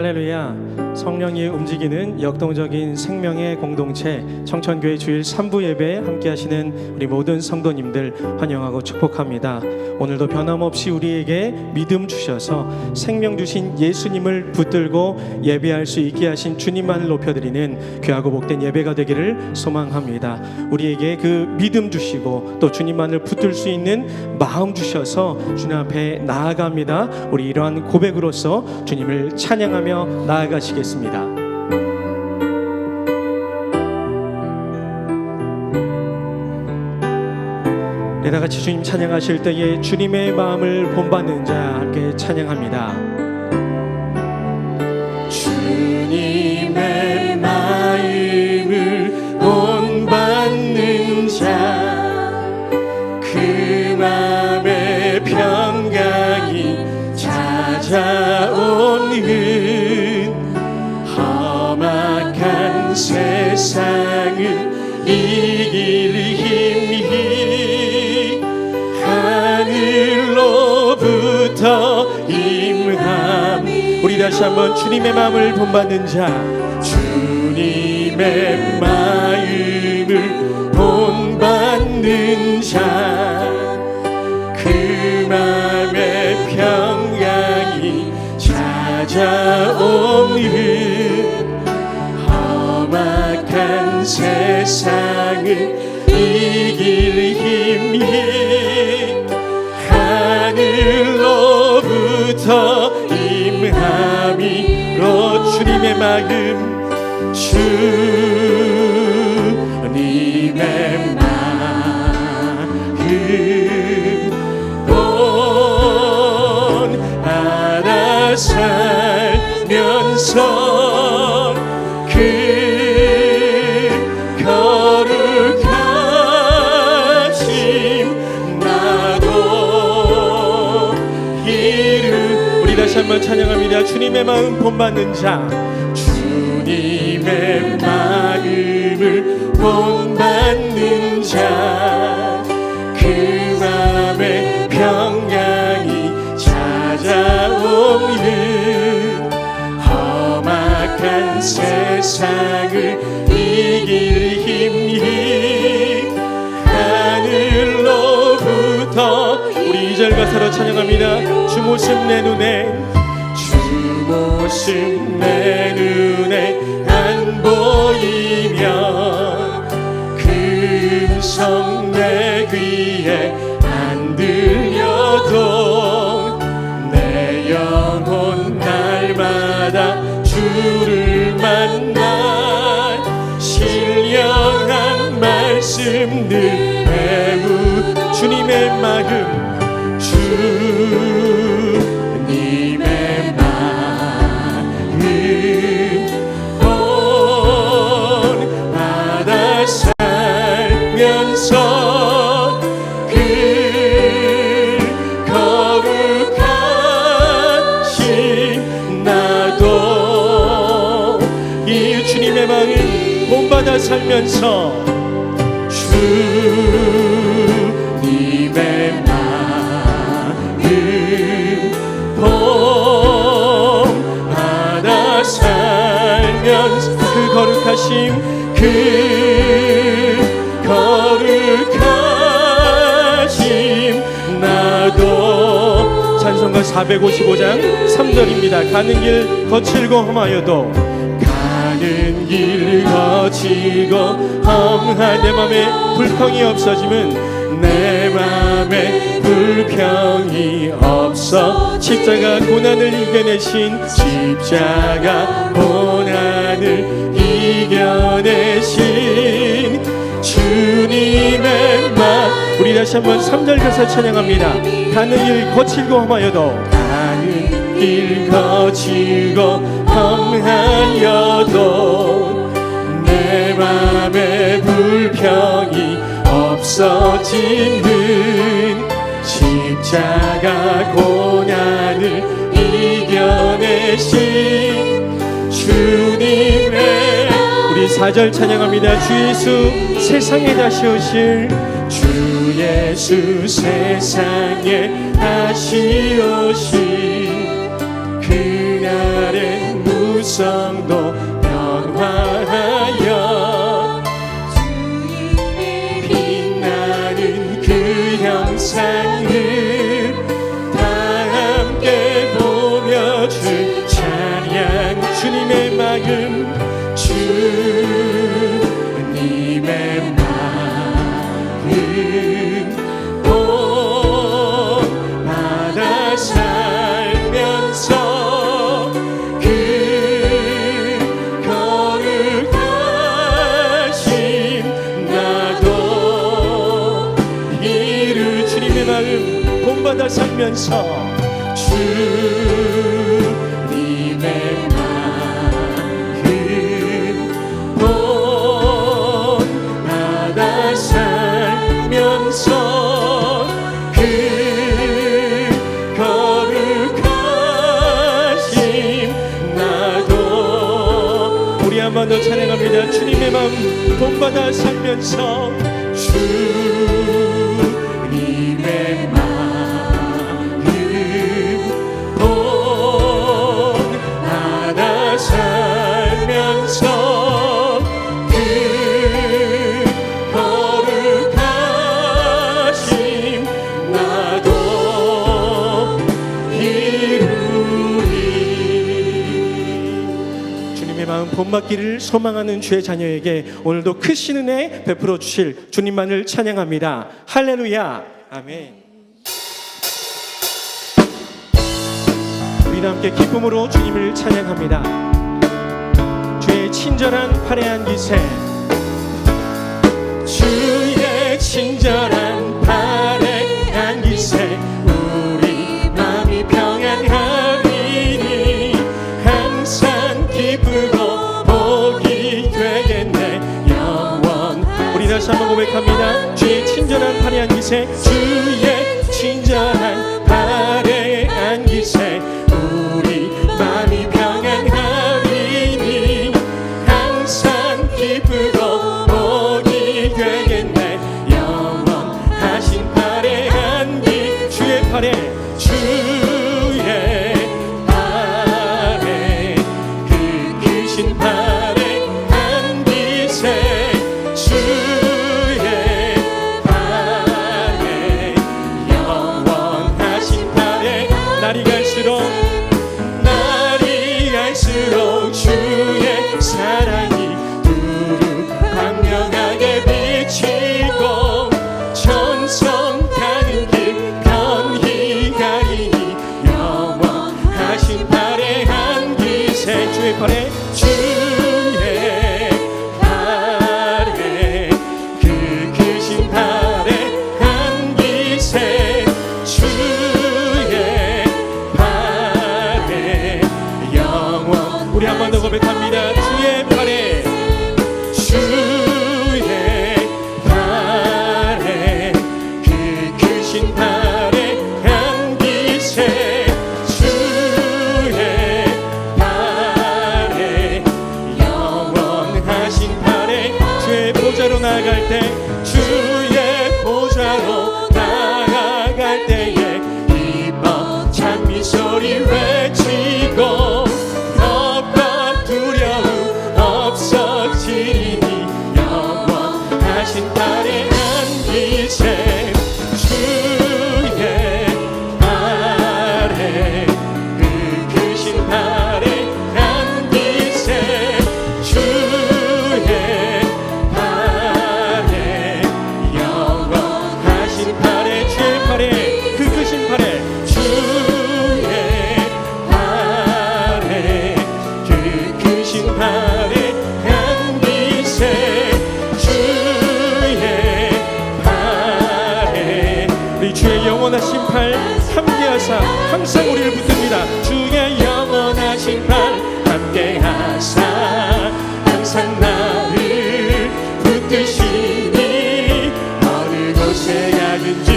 할렐루야. 성령이 움직이는 역동적인 생명의 공동체 청천교회 주일 3부 예배에 함께 하시는 우리 모든 성도님들 환영하고 축복합니다. 오늘도 변함없이 우리에게 믿음 주셔서 생명 주신 예수님을 붙들고 예배할 수 있게 하신 주님만을 높여드리는 귀하고 복된 예배가 되기를 소망합니다. 우리에게 그 믿음 주시고 또 주님만을 붙들 수 있는 마음 주셔서 주님 앞에 나아갑니다. 우리 이러한 고백으로서 주님을 찬양하며 나아가시겠습니다. 네, 다같이 주님 찬양하실 때에 주님의 마음을 본받는 자 함께 찬양합니다. 주님의 마음을 본받는 자, 그 마음의 평강이 찾아오는 험악한 세상을 이길 힘이 하늘로부터 임함. 우리 다시 한번 주님의 마음을 본받는 자, 주님의 마음을 본받는 자, 그 마음의 평강이 찾아오는 험악한 세상을 이길 힘이 하늘로부터 임함이로 주님의 마음, 주님의 마음 본받아 살면서 그 거룩하심 나도 이루. 우리 다시 한번 찬양합니다. 주님의 마음 본받는 자, 주님의 마음을 본받는 자, 그 마음의 평강이 찾아오는 험악한 세상을 이길 힘이 하늘로부터. 우리 2절 가사로 찬양합니다. 주 모습 내 눈에, 주 모습 내 눈에 안 보이며 그 음성 내 귀에 안 들려도 내 영혼 날마다 주를 만나 신령한 말씀들 배우. 주님의 마음, 주님의 마음 본받아 살면서 그 거룩하신 나도 이 주님의 마음 본받아 살면서 주님의 마음 본받아 살면서 그 거룩하심, 그 거룩하심 나도. 찬송가 455장 3절입니다. 가는 길 거칠고 험하여도, 가는 길 거치고 험한 내 맘에 불평이 없어짐은, 내 맘에 불평이 없어. 십자가 고난을 이겨내신 십자가 고난을 이겨내신 주님의 마. 우리 다시 한번 3절 가사 찬양합니다. 가는 길 거칠고 험하여도, 가는 길 거치고 험하여도 내 맘에 불평이 없어지는 십자가 고난을 이겨내신 주님의. 우리 4절 찬양합니다. 주 예수 세상에 다시 오실, 주 예수 세상에 다시 오실 그날의 음성도 변화하여 빛나는 그 형상을 다 함께 보며 주 찬양. 주님의 마음, 주님의 마음 본받아 살면서 그 거룩하신 나도 이루. 주님의 마음 본받아 살면서 주님의 마음 본받아 살면서 그 거룩하신 나도. 우리 한 번 더 찬양합니다. 주님의 마음 본받아 살면서 주님의 마음 본받아 살면서 그 거룩하신 나도 이루리. 주님의 마음 본받기를 소망하는 주의 자녀에게 오늘도 크신 은혜 베풀어 주실 주님만을 찬양합니다. 할렐루야. 아멘. 우리 함께 기쁨으로 주님을 찬양합니다. 주의 친절한 팔의 안기세, 주의 친절한 팔에 안기세 우리 마음이 평안하리니 항상 기쁘고 복이 되겠네 영원. 우리 다시 한번 고백합니다. 주의 친절한 팔의 안기세, 주의 친절한 팔에 안기세 우리 마음이 평안하리니 항상 기쁘고 복이 되겠네 영원하신 팔에 안기. 주의 팔에 주의 팔에 그 크신 팔에 안기세 주의 팔에 영원하신 팔에 날이 갈수록 주의 사랑이 두루 광명하게 비치고 천성 가는 길 편히 가리니 영원하신 팔에 안기세. 주의 팔에 주의 팔에 그 크신 팔에 안기세 주의 팔에 영원. 우리 한 번 더 고백합니다. 주의 팔에 주의 팔에 그 크신 팔에 안기세 주의 팔에 영원하신 팔에. 주의 보좌로 나아갈 때, 주의 보좌로 나아갈 때에 기뻐 찬미 소리 외치고 겁과 두려움 없어지리니 영원하신 팔에 안기세 주의 팔에 그 크신 팔에 안기세 주의 팔에 영원하신 팔에. 주의 팔에 그 크신 팔에 주의 팔에 그 크신 팔에 안기세 주의 팔에. 우리 주의 영원하신 팔 함께하사 항상 우리를 붙듭니다. 주의 영원하신 팔 함께하사 항상 나를 붙드시니 어느 곳에 가든지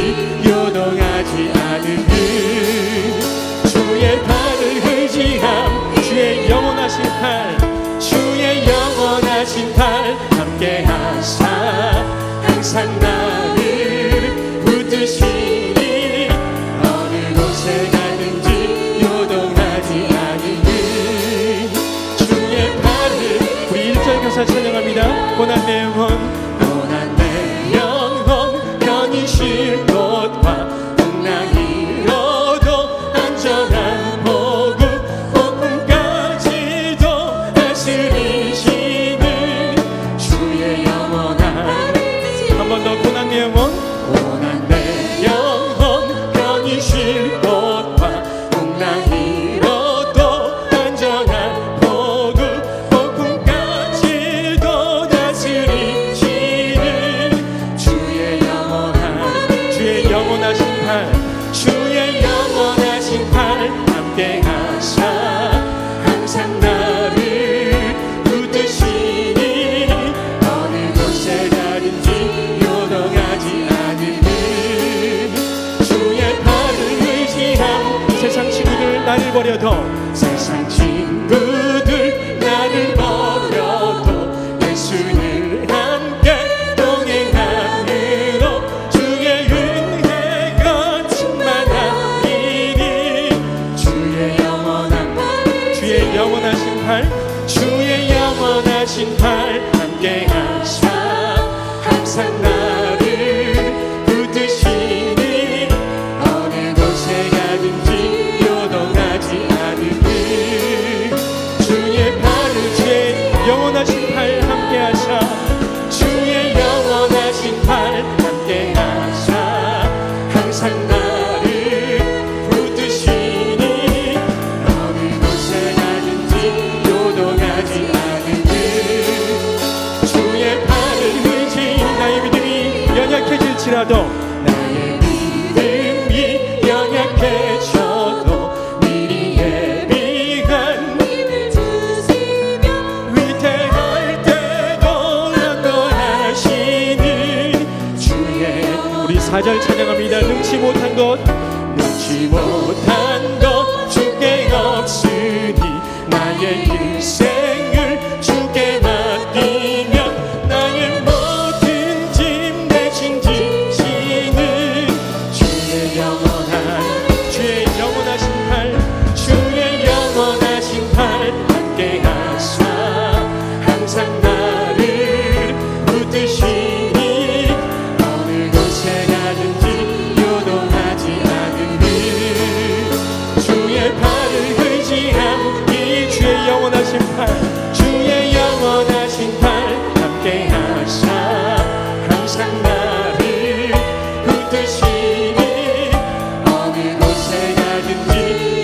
요동하지 않으니 주의 팔을 의지함. 주의 영원하신 팔, 주의 영원하신 팔 함께하사 항상 나를 붙드시니 어느 곳에 가든지 요동하지 않으니 감사 찬양합니다. 고난 내 영혼 고난 내 영혼 편히 쉴 곳과 풍랑이 잃어도 안전한 복음 복음까지도 다스리시는 주의 영원한 한 번 더 고난 내 영혼 고난 내 영혼 편히 쉴 곳과 풍랑이 잃어도 안전한 복음 복음까지도 다스리시는 주의 영원하신 팔 주의 영원하신 팔 함께 하사 항상 나를 붙드시니 어느 곳에 가든지 요동하지 않으니 주의 팔을 의지함 세상 친구들 나를 버려도 세상 친구들 나를 버려도 예수를 함께 동행함으로 주의 은혜가 충만하리니 주의 영원하신 팔 주의 영원하신 팔 함께 하사 항상 나를 붙드시니 어느 곳에 가든지 요동하지 않으니 주의 팔을 주의 영원하신 팔 함께 하사 주의 영원하신 팔 함께 하사 항상 나를 붙드시니 어느 곳에 가든지 요동하지 않으니 주의 팔을 의지 나의 믿음이 연약해질지라도 나의 믿음이 연약해져도 미리 예비한 힘을 주시며 위태할 때도 양보하시는 주의 우리 4절 찬양합니다. 능치 못한 것 능치 못한 것 주께 없으니 나의 일생을 주께 맡기며 나의 모든 짐 대신 지시는 주의 영원하신 팔 주의 영원하신 팔 함께 하사 항상 나를 붙드시니 어느 곳에 가든지 요동하지 않으니 주의 팔을 의지함 이 주의 영원하신 팔 주의 영원하신 팔 함께 하사 항상 나를 붙드시니 어느 곳에 가든지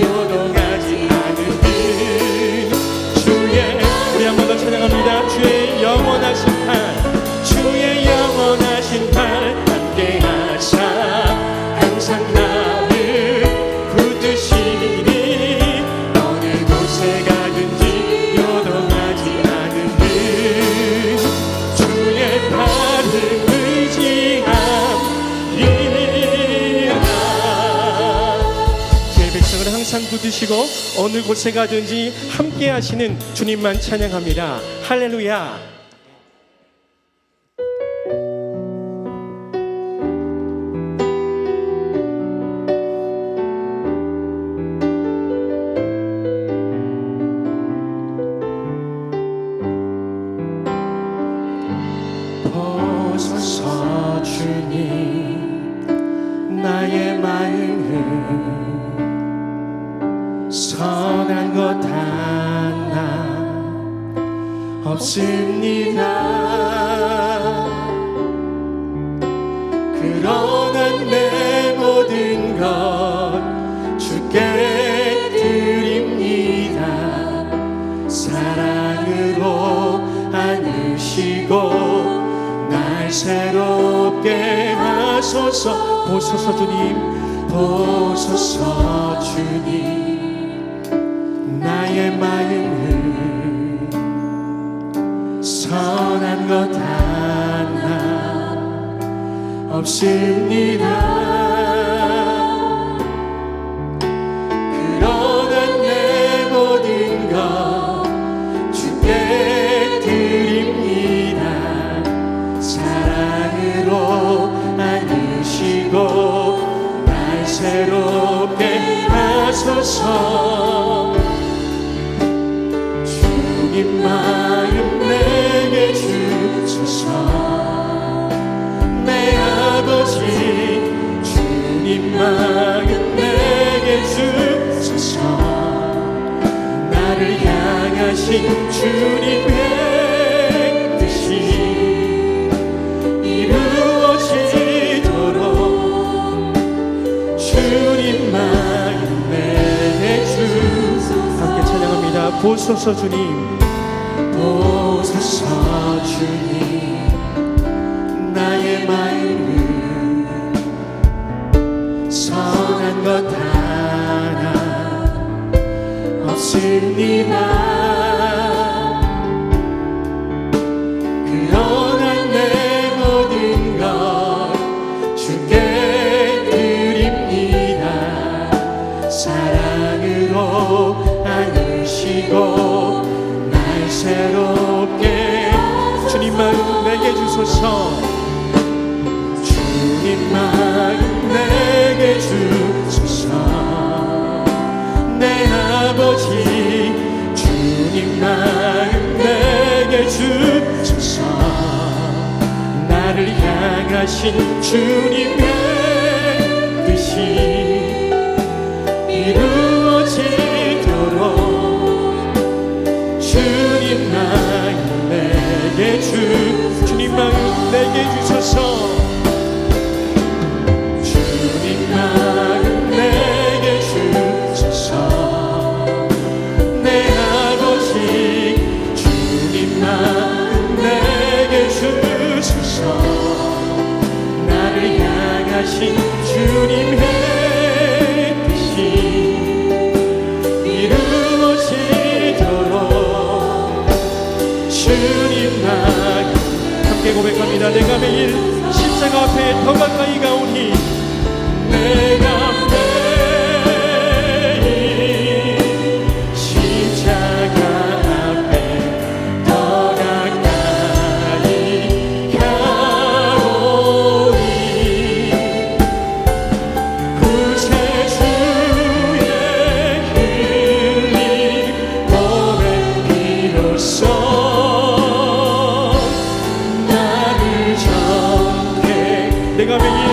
요동하지 않으니 우리 한 번 더 찬양합니다. 주의 영원하신 팔 주의 영원하신 팔 함께 하사 항상 나를 붙드시니 어느 곳에 가든지 요동하지 않으니 주의 팔을 의지함이라 주의 백성을 항상 붙드시고 어느 곳에 가든지 함께 하시는 주님만 찬양합니다. 할렐루야. 보소서 주님 나의 마음을 선한 것 하나 없습니다. 그러나 내 모든 것 주께 드립니다. 사랑으로 안으시고 날 새롭게 하소서. 보소서 주님, 보소서 주님 나의 마음을 선한 것 하나 없습니다. 그러나 내 모든 것 주께 드립니다. 사랑으로 안으시고 날 새롭게 하소서. 주님 마음 내 향하신 주님의 뜻이 이루어지도록 주님 마음 내게 주소서. 함께 찬양합니다. 보소서 주님, 보소서 주님, 나의 마음은 선한 것 하나 없습니다. 그러나 내 모든 것 주께 드립니다. 사랑으로 안으시고 날 새롭게 주님 마음 내게 주소서. 주님 마음 내게 주소서. 내 아버지 주님 마음 내게 주소서. 나를 향하신 주님의 뜻이 이루어지도록 주님 마음 내게 주님 마음 내게 주소서. 주님 마음 내게 주소서. 내 아버지 주님 마음 내게 주소서. 나를 향하신 주님의 뜻이 이루어지도록 주님 마음. 함께 고백합니다. 내가 매일 십자가 앞에 더 가까이 가오니, 내가 매일 십자가 앞에 더 가까이 가오니 구세주의 흘린 몸의 피로써 나를 정케. 내가 매일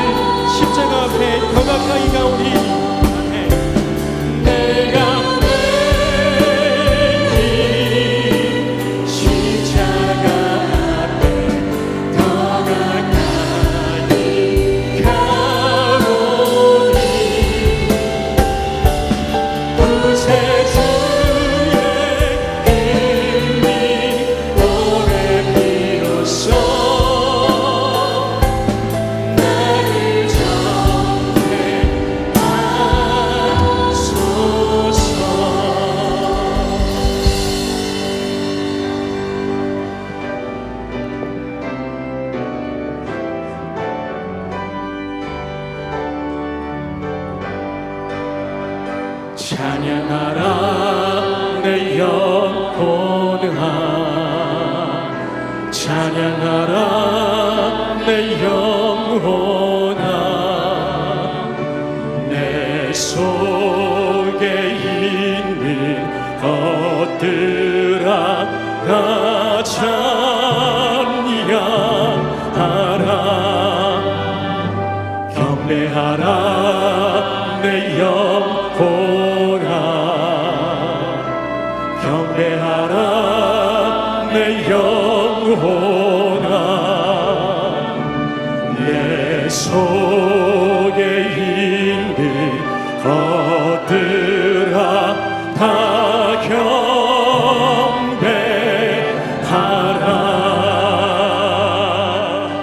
십자가 앞에 더 가까이 가오니, 내가 매일 십자가 앞에 더 가까이 가오니 구세주의 흘린 몸의 피로써 나를 정죄하소서. 찬양하라 내 영혼아, 찬양하라 내 영혼아. 내 속에 있는 것들아 다 찬양하라. 경배하라 내 영혼아, 경배하라 내 영혼아. 내 속에 있는 것들아 다 경배하라.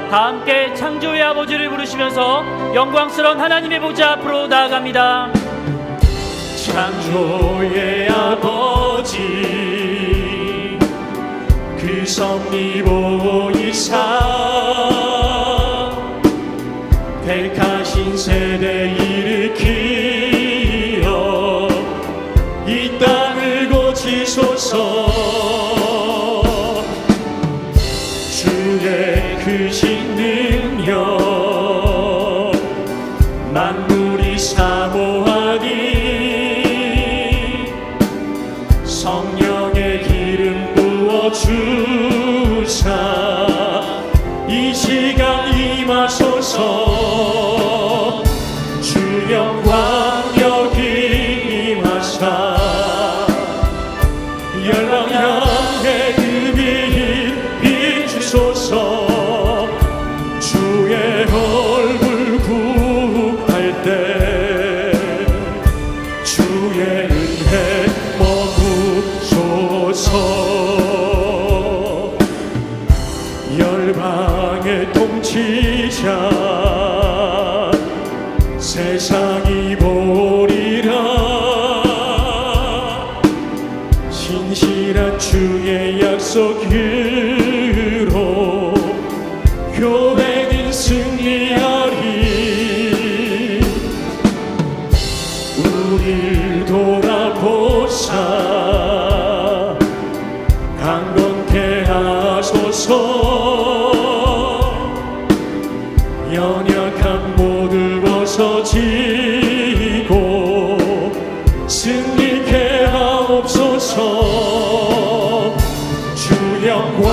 다 함께 창조의 아버지를 부르시면서 영광스러운 하나님의 보좌 앞으로 나아갑니다. 창조의 아버지 그 섭리 보이사 택하신 세대 일으키어 이 땅을 고치소서. 주의 크신 능력 만물이 사모하니 성령의 기름 부어 주사 열방 향해 그 빛 비추소서. 주의 얼굴 구할 때 주의 은혜 머무소서. 열방의 통치자 세상이 보리라. 신실한 주의 약속으로 교회는 승리하리. 우릴 돌아보사 강건케 하소서. 연약한 모두 벗어지고 승리케 하옵소서. 주 영광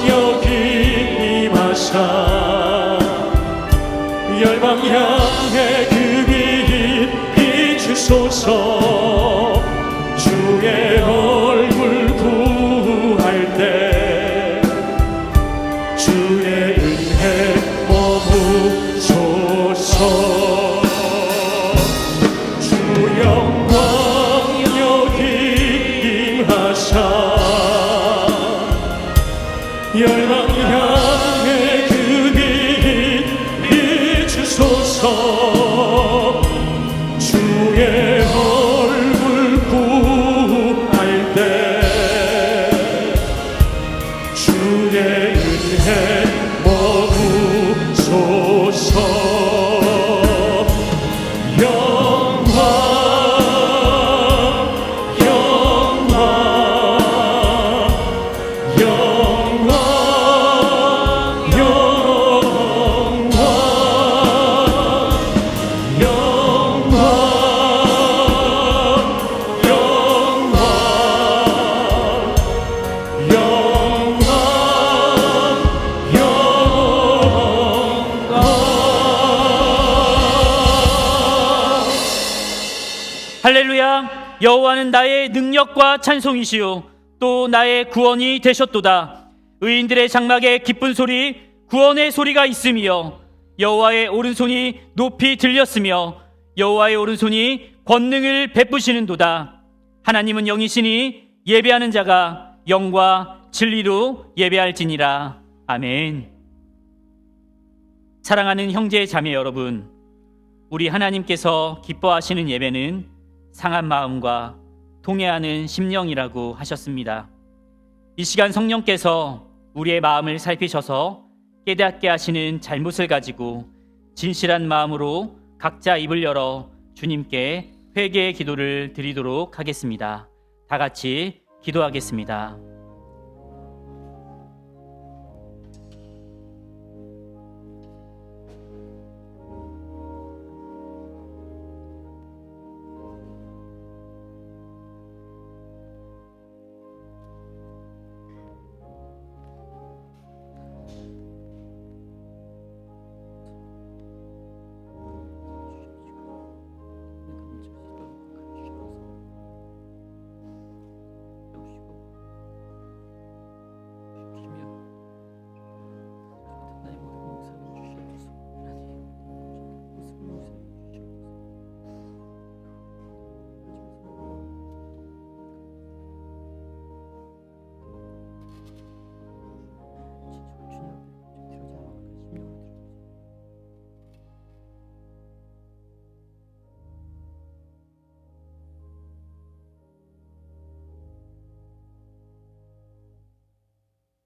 여기 임하사 열방 향해 그 빛 비추소서. 주의 얼굴 구할 때 주의 은혜 머무소서. 주 영광 여기 임하사 열방 향해 그 빛 비추소서. 주의 얼굴 구할 때 주의 은혜 머무소서. 영광 영광 영광 영광 영광 할렐루야. 여호와는 나의 능력과 찬송이시요 또 나의 구원이 되셨도다. 의인들의 장막에 기쁜 소리 구원의 소리가 있으며 여호와의 오른손이 높이 들렸으며 여호와의 오른손이 권능을 베푸시는도다. 하나님은 영이시니 예배하는 자가 영과 진리로 예배할지니라. 아멘. 사랑하는 형제 자매 여러분, 우리 하나님께서 기뻐하시는 예배는 상한 마음과 통회하는 심령이라고 하셨습니다. 이 시간 성령께서 우리의 마음을 살피셔서 깨닫게 하시는 잘못을 가지고 진실한 마음으로 각자 입을 열어 주님께 회개의 기도를 드리도록 하겠습니다. 다 같이 기도하겠습니다.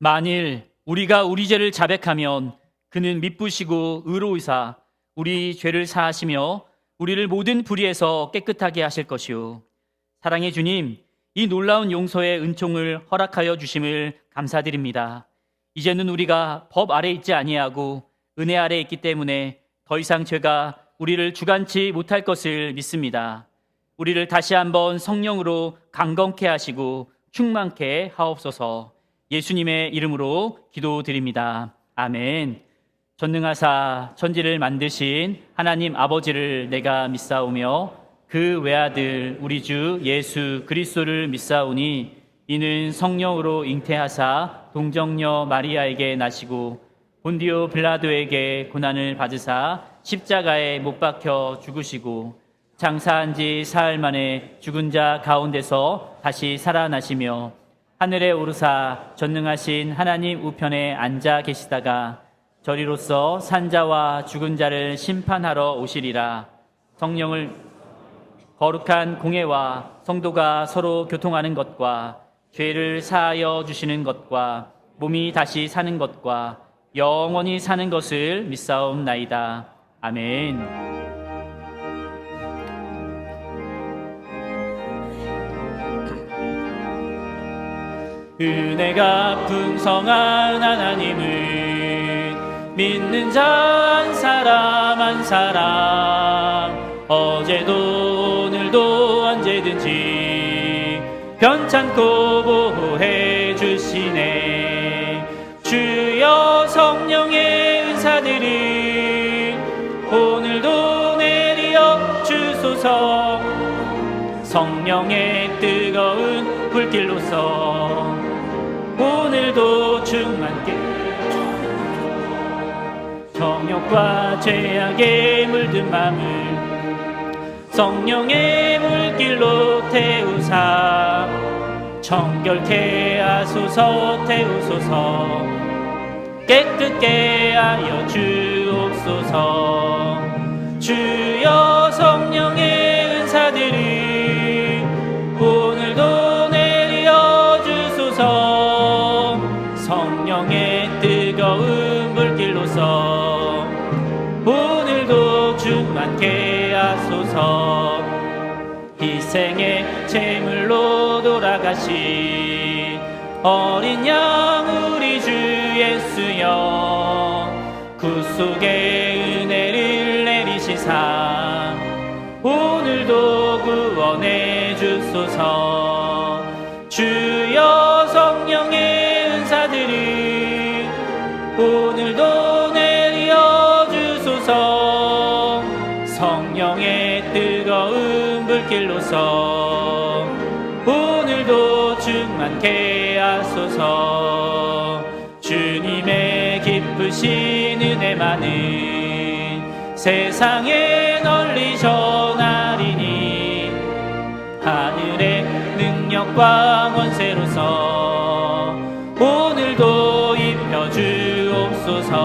만일 우리가 우리 죄를 자백하면 그는 미쁘시고 의로우사 우리 죄를 사하시며 우리를 모든 불의에서 깨끗하게 하실 것이요. 사랑의 주님, 이 놀라운 용서의 은총을 허락하여 주심을 감사드립니다. 이제는 우리가 법 아래 있지 아니하고 은혜 아래 있기 때문에 더 이상 죄가 우리를 주관치 못할 것을 믿습니다. 우리를 다시 한번 성령으로 강건케 하시고 충만케 하옵소서. 예수님의 이름으로 기도드립니다. 아멘. 전능하사 천지를 만드신 하나님 아버지를 내가 믿사오며 그 외아들 우리 주 예수 그리스도를 믿사오니 이는 성령으로 잉태하사 동정녀 마리아에게 나시고 본디오 빌라도에게 고난을 받으사 십자가에 못 박혀 죽으시고 장사한 지 사흘 만에 죽은 자 가운데서 다시 살아나시며 하늘에 오르사 전능하신 하나님 우편에 앉아 계시다가 저리로서 산자와 죽은 자를 심판하러 오시리라. 성령을 거룩한 공예와 성도가 서로 교통하는 것과 죄를 사하여 주시는 것과 몸이 다시 사는 것과 영원히 사는 것을 믿사옵나이다. 아멘. 은혜가 풍성한 하나님을 믿는 자 한 사람 한 사람 어제도 오늘도 언제든지 변찮고 보호해 주시네. 주여 성령의 은사들이 오늘도 내리어 주소서. 성령의 뜨거운 불길로서 오늘도 충만케 정욕과 죄악에 물든 맘을 성령의 물길로 태우사 정결케 하소서. 태우소서. 깨끗게 하여 주옵소서. 주여 성령의 은사들이 오늘도 내려 주소서. 성령의 뜨거운 불길로서 오늘도 충만케 하소서. 희생의 제물로 돌아가신 어린 양 우리 주 예수여 구속의 은혜를 내리시사 오늘도 구원해 주소서. 주여 성령의 은사들이 오늘도 내려 주소서. 성령의 뜨거운 불길로서 오늘도 충만케 하소서. 주님의 기쁘신 은혜만은 세상에 널리 전하리니 하늘의 능력과 권세로서 오늘도 입혀 주옵소서.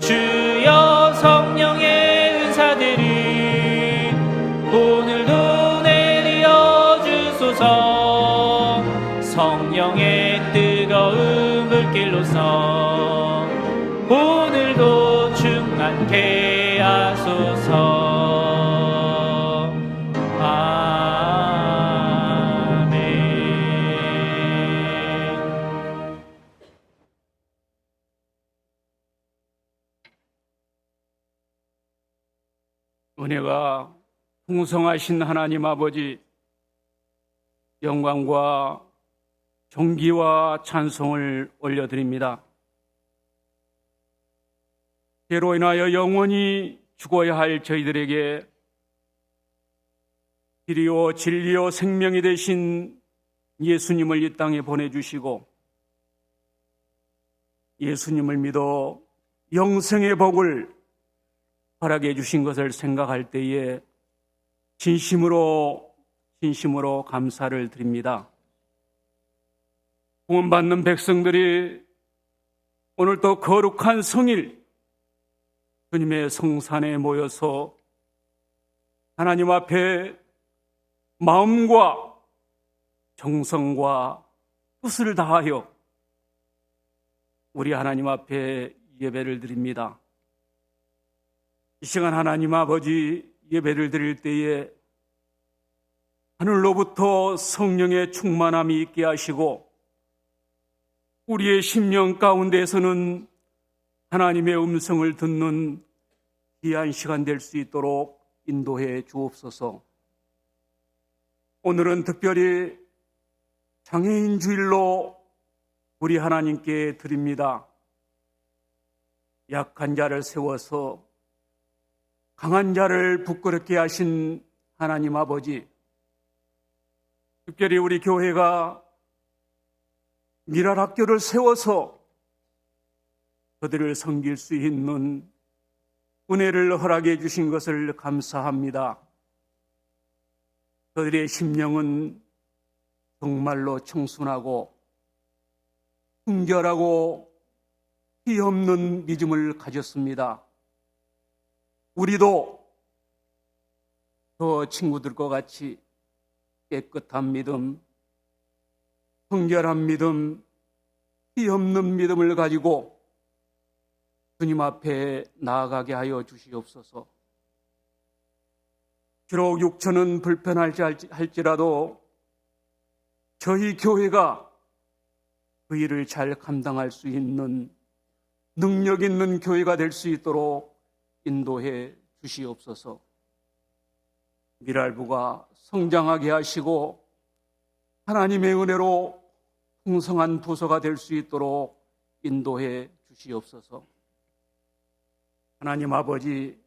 주여 성령의 은사들이 오늘도 내려 주소서. 성령의 뜨거운 불길로서 오늘도 충만케 하소서. 아멘. 은혜가 풍성하신 하나님 아버지, 영광과 존귀와 찬송을 올려드립니다. 죄로 인하여 영원히 죽어야 할 저희들에게 길이요 진리요 생명이 되신 예수님을 이 땅에 보내주시고 예수님을 믿어 영생의 복을 허락해 주신 것을 생각할 때에 진심으로 감사를 드립니다. 구원받는 백성들이 오늘 또 거룩한 성일 주님의 성산에 모여서 하나님 앞에 마음과 정성과 뜻을 다하여 우리 하나님 앞에 예배를 드립니다. 이 시간 하나님 아버지 예배를 드릴 때에 하늘로부터 성령의 충만함이 있게 하시고 우리의 심령 가운데에서는 하나님의 음성을 듣는 귀한 시간 될 수 있도록 인도해 주옵소서. 오늘은 특별히 장애인 주일로 우리 하나님께 드립니다. 약한 자를 세워서 강한 자를 부끄럽게 하신 하나님 아버지, 특별히 우리 교회가 미랄학교를 세워서 그들을 섬길 수 있는 은혜를 허락해 주신 것을 감사합니다. 그들의 심령은 정말로 청순하고 순결하고 피 없는 믿음을 가졌습니다. 우리도 저 친구들과 같이 깨끗한 믿음, 순결한 믿음, 피 없는 믿음을 가지고 주님 앞에 나아가게 하여 주시옵소서. 비록 육체는 불편할지라도 저희 교회가 그 일을 잘 감당할 수 있는 능력 있는 교회가 될 수 있도록 인도해 주시옵소서. 미랄부가 성장하게 하시고 하나님의 은혜로 풍성한 부서가 될 수 있도록 인도해 주시옵소서. 하나님 아버지,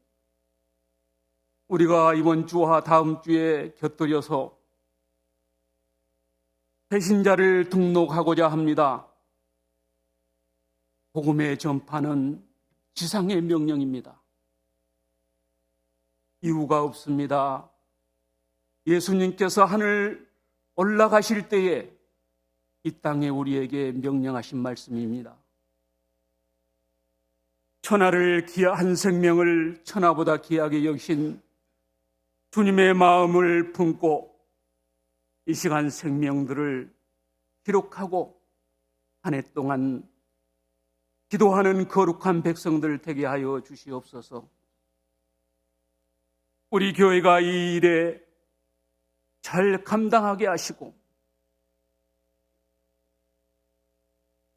우리가 이번 주와 다음 주에 곁들여서 배신자를 등록하고자 합니다. 복음의 전파는 지상의 명령입니다. 이유가 없습니다. 예수님께서 하늘 올라가실 때에 이 땅에 우리에게 명령하신 말씀입니다. 천하를 한 생명을 천하보다 귀하게 여기신 주님의 마음을 품고 이 시간 생명들을 기록하고 한 해 동안 기도하는 거룩한 백성들 되게 하여 주시옵소서. 우리 교회가 이 일에 잘 감당하게 하시고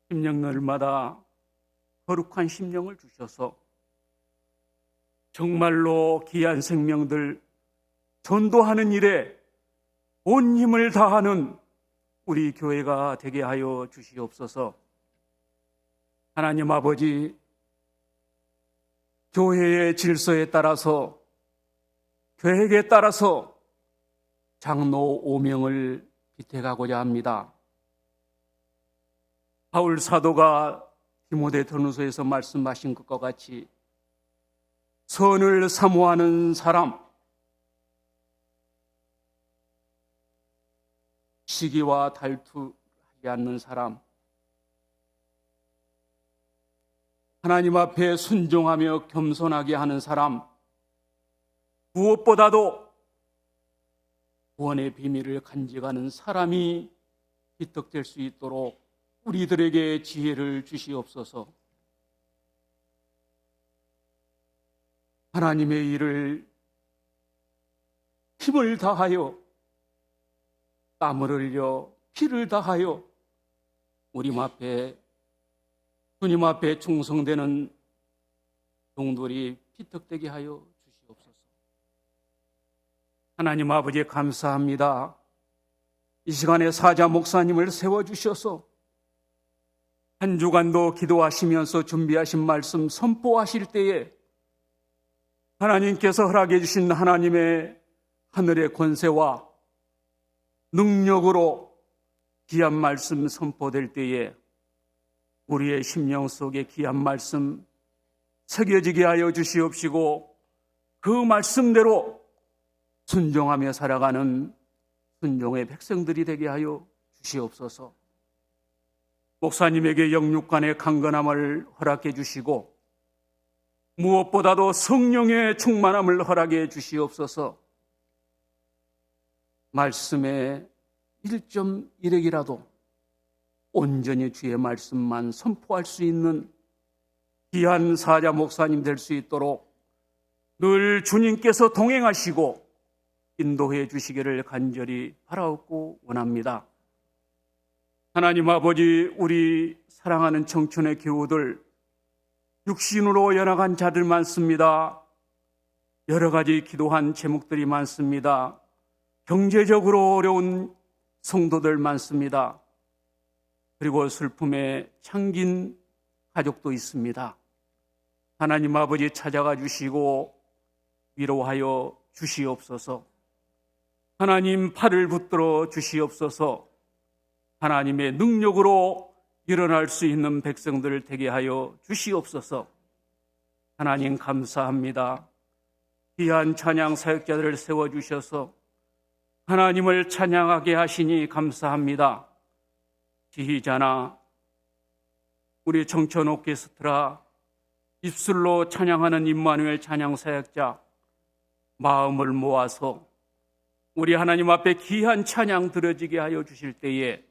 심령들마다 거룩한 심령을 주셔서 정말로 귀한 생명들 전도하는 일에 온 힘을 다하는 우리 교회가 되게 하여 주시옵소서. 하나님 아버지, 교회의 질서에 따라서 계획에 따라서 장로 5명을 기택하고자 합니다. 바울 사도가 디모데전서에서 말씀하신 것과 같이 선을 사모하는 사람, 시기와 달투하지 않는 사람, 하나님 앞에 순종하며 겸손하게 하는 사람, 무엇보다도 구원의 비밀을 간직하는 사람이 기특될 수 있도록 우리들에게 지혜를 주시옵소서. 하나님의 일을 힘을 다하여 땀을 흘려 피를 다하여 주님 앞에 충성되는 종들이 피특되게 하여 주시옵소서. 하나님 아버지 감사합니다. 이 시간에 사자 목사님을 세워주셔서 한 주간도 기도하시면서 준비하신 말씀 선포하실 때에 하나님께서 허락해 주신 하나님의 하늘의 권세와 능력으로 귀한 말씀 선포될 때에 우리의 심령 속에 귀한 말씀 새겨지게 하여 주시옵시고 그 말씀대로 순종하며 살아가는 순종의 백성들이 되게 하여 주시옵소서. 목사님에게 영육간의 강건함을 허락해 주시고 무엇보다도 성령의 충만함을 허락해 주시옵소서. 말씀의 1.1핵이라도 온전히 주의 말씀만 선포할 수 있는 귀한 사자 목사님 될 수 있도록 늘 주님께서 동행하시고 인도해 주시기를 간절히 바라옵고 원합니다. 하나님 아버지, 우리 사랑하는 청춘의 교우들, 육신으로 연약한 자들 많습니다. 여러 가지 기도한 제목들이 많습니다. 경제적으로 어려운 성도들 많습니다. 그리고 슬픔에 잠긴 가족도 있습니다. 하나님 아버지 찾아가 주시고 위로하여 주시옵소서. 하나님 팔을 붙들어 주시옵소서. 하나님의 능력으로 일어날 수 있는 백성들을 되게 하여 주시옵소서. 하나님 감사합니다. 귀한 찬양 사역자들을 세워주셔서 하나님을 찬양하게 하시니 감사합니다. 지휘자나 우리 청천 오케스트라, 입술로 찬양하는 임마누엘 찬양 사역자, 마음을 모아서 우리 하나님 앞에 귀한 찬양 들어지게 하여 주실 때에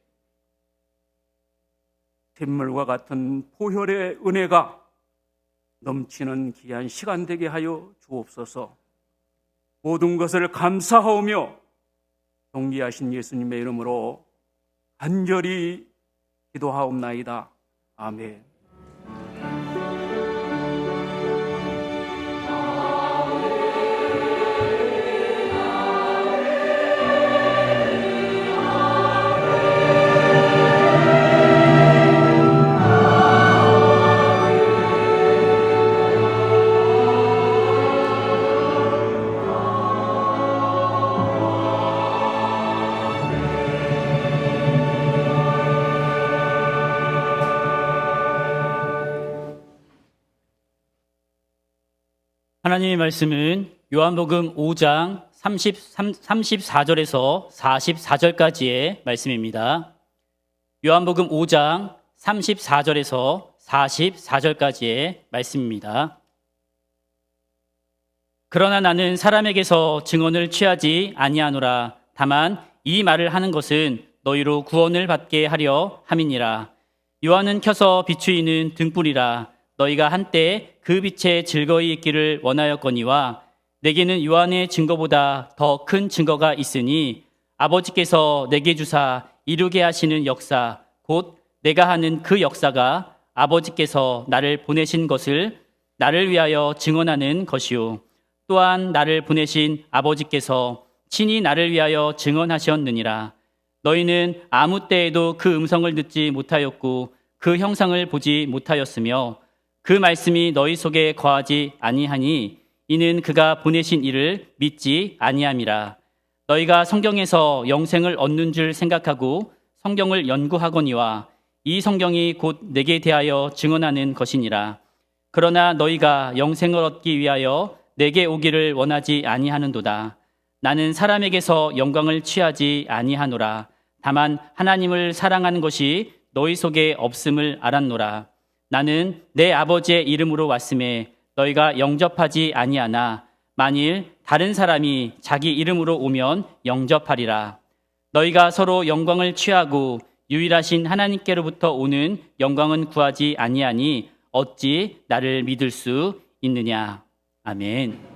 샘물과 같은 보혈의 은혜가 넘치는 귀한 시간 되게 하여 주옵소서. 모든 것을 감사하오며 존귀하신 예수님의 이름으로 간절히 기도하옵나이다. 아멘. 하나님의 말씀은 요한복음 5장 34절에서 44절까지의 말씀입니다. 요한복음 5장 34절에서 44절까지의 말씀입니다. 그러나 나는 사람에게서 증언을 취하지 아니하노라. 다만 이 말을 하는 것은 너희로 구원을 받게 하려 함이니라. 요한은 켜서 비추이는 등불이라. 너희가 한때 그 빛에 즐거이 있기를 원하였거니와 내게는 요한의 증거보다 더 큰 증거가 있으니 아버지께서 내게 주사 이루게 하시는 역사, 곧 내가 하는 그 역사가 아버지께서 나를 보내신 것을 나를 위하여 증언하는 것이요. 또한 나를 보내신 아버지께서 친히 나를 위하여 증언하셨느니라. 너희는 아무 때에도 그 음성을 듣지 못하였고 그 형상을 보지 못하였으며 그 말씀이 너희 속에 거하지 아니하니 이는 그가 보내신 이를 믿지 아니함이라. 너희가 성경에서 영생을 얻는 줄 생각하고 성경을 연구하거니와 이 성경이 곧 내게 대하여 증언하는 것이니라. 그러나 너희가 영생을 얻기 위하여 내게 오기를 원하지 아니하는도다. 나는 사람에게서 영광을 취하지 아니하노라. 다만 하나님을 사랑하는 것이 너희 속에 없음을 알았노라. 나는 내 아버지의 이름으로 왔음에 너희가 영접하지 아니하나 만일 다른 사람이 자기 이름으로 오면 영접하리라. 너희가 서로 영광을 취하고 유일하신 하나님께로부터 오는 영광은 구하지 아니하니 어찌 나를 믿을 수 있느냐. 아멘.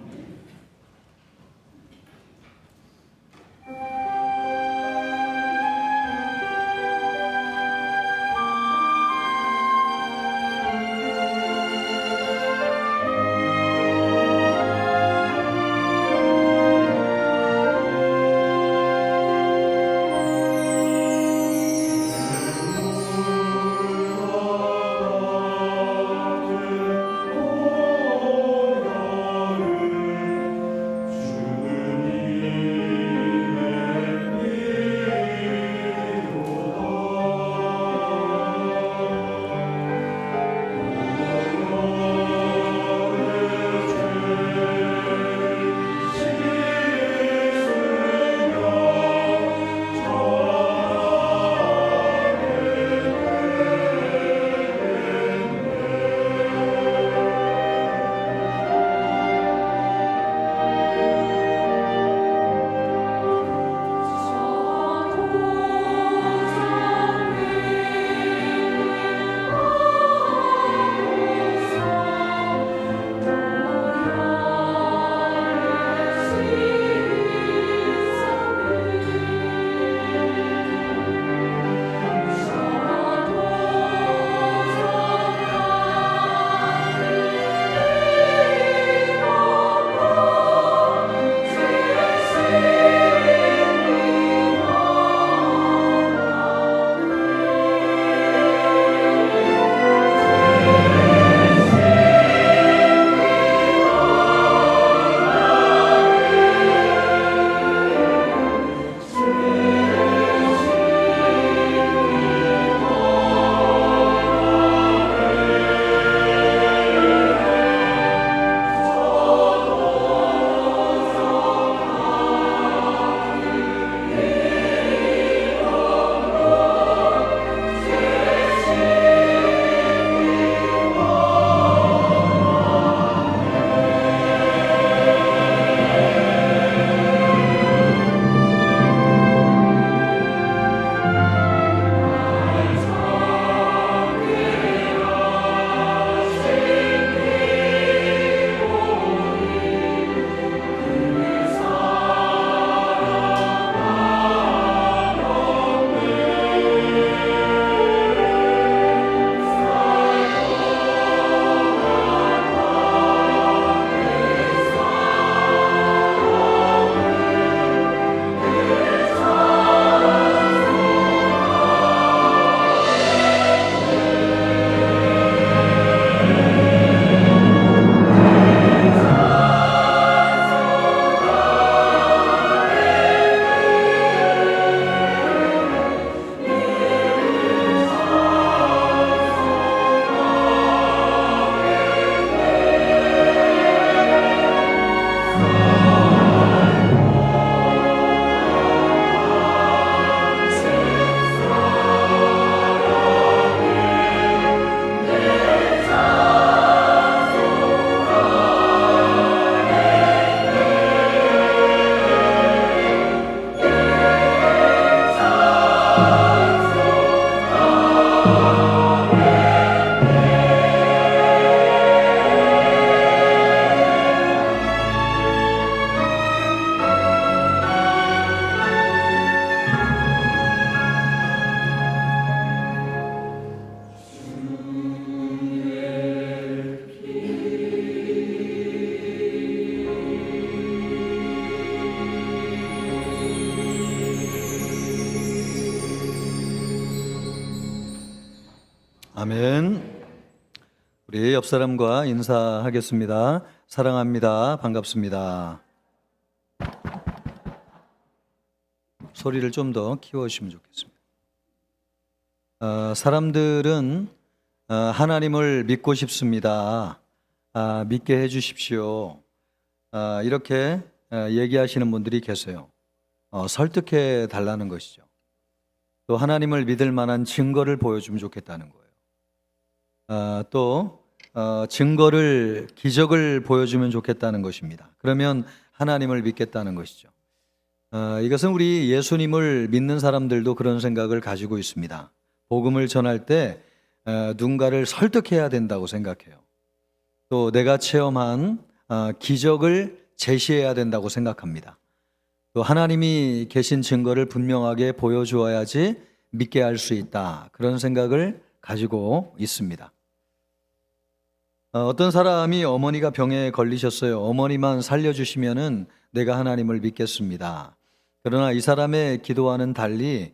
아멘. 우리 옆 사람과 인사하겠습니다. 사랑합니다. 반갑습니다. 소리를 좀 더 키워주시면 좋겠습니다. 사람들은 하나님을 믿고 싶습니다. 믿게 해주십시오. 이렇게 얘기하시는 분들이 계세요. 설득해 달라는 것이죠. 또 하나님을 믿을 만한 증거를 보여주면 좋겠다는 거예요. 또 증거를, 기적을 보여주면 좋겠다는 것입니다. 그러면 하나님을 믿겠다는 것이죠. 이것은 우리 예수님을 믿는 사람들도 그런 생각을 가지고 있습니다. 복음을 전할 때 누군가를 설득해야 된다고 생각해요. 또 내가 체험한 기적을 제시해야 된다고 생각합니다. 또 하나님이 계신 증거를 분명하게 보여주어야지 믿게 할 수 있다. 그런 생각을 가지고 있습니다. 어떤 사람이 어머니가 병에 걸리셨어요. 어머니만 살려주시면은 내가 하나님을 믿겠습니다. 그러나 이 사람의 기도와는 달리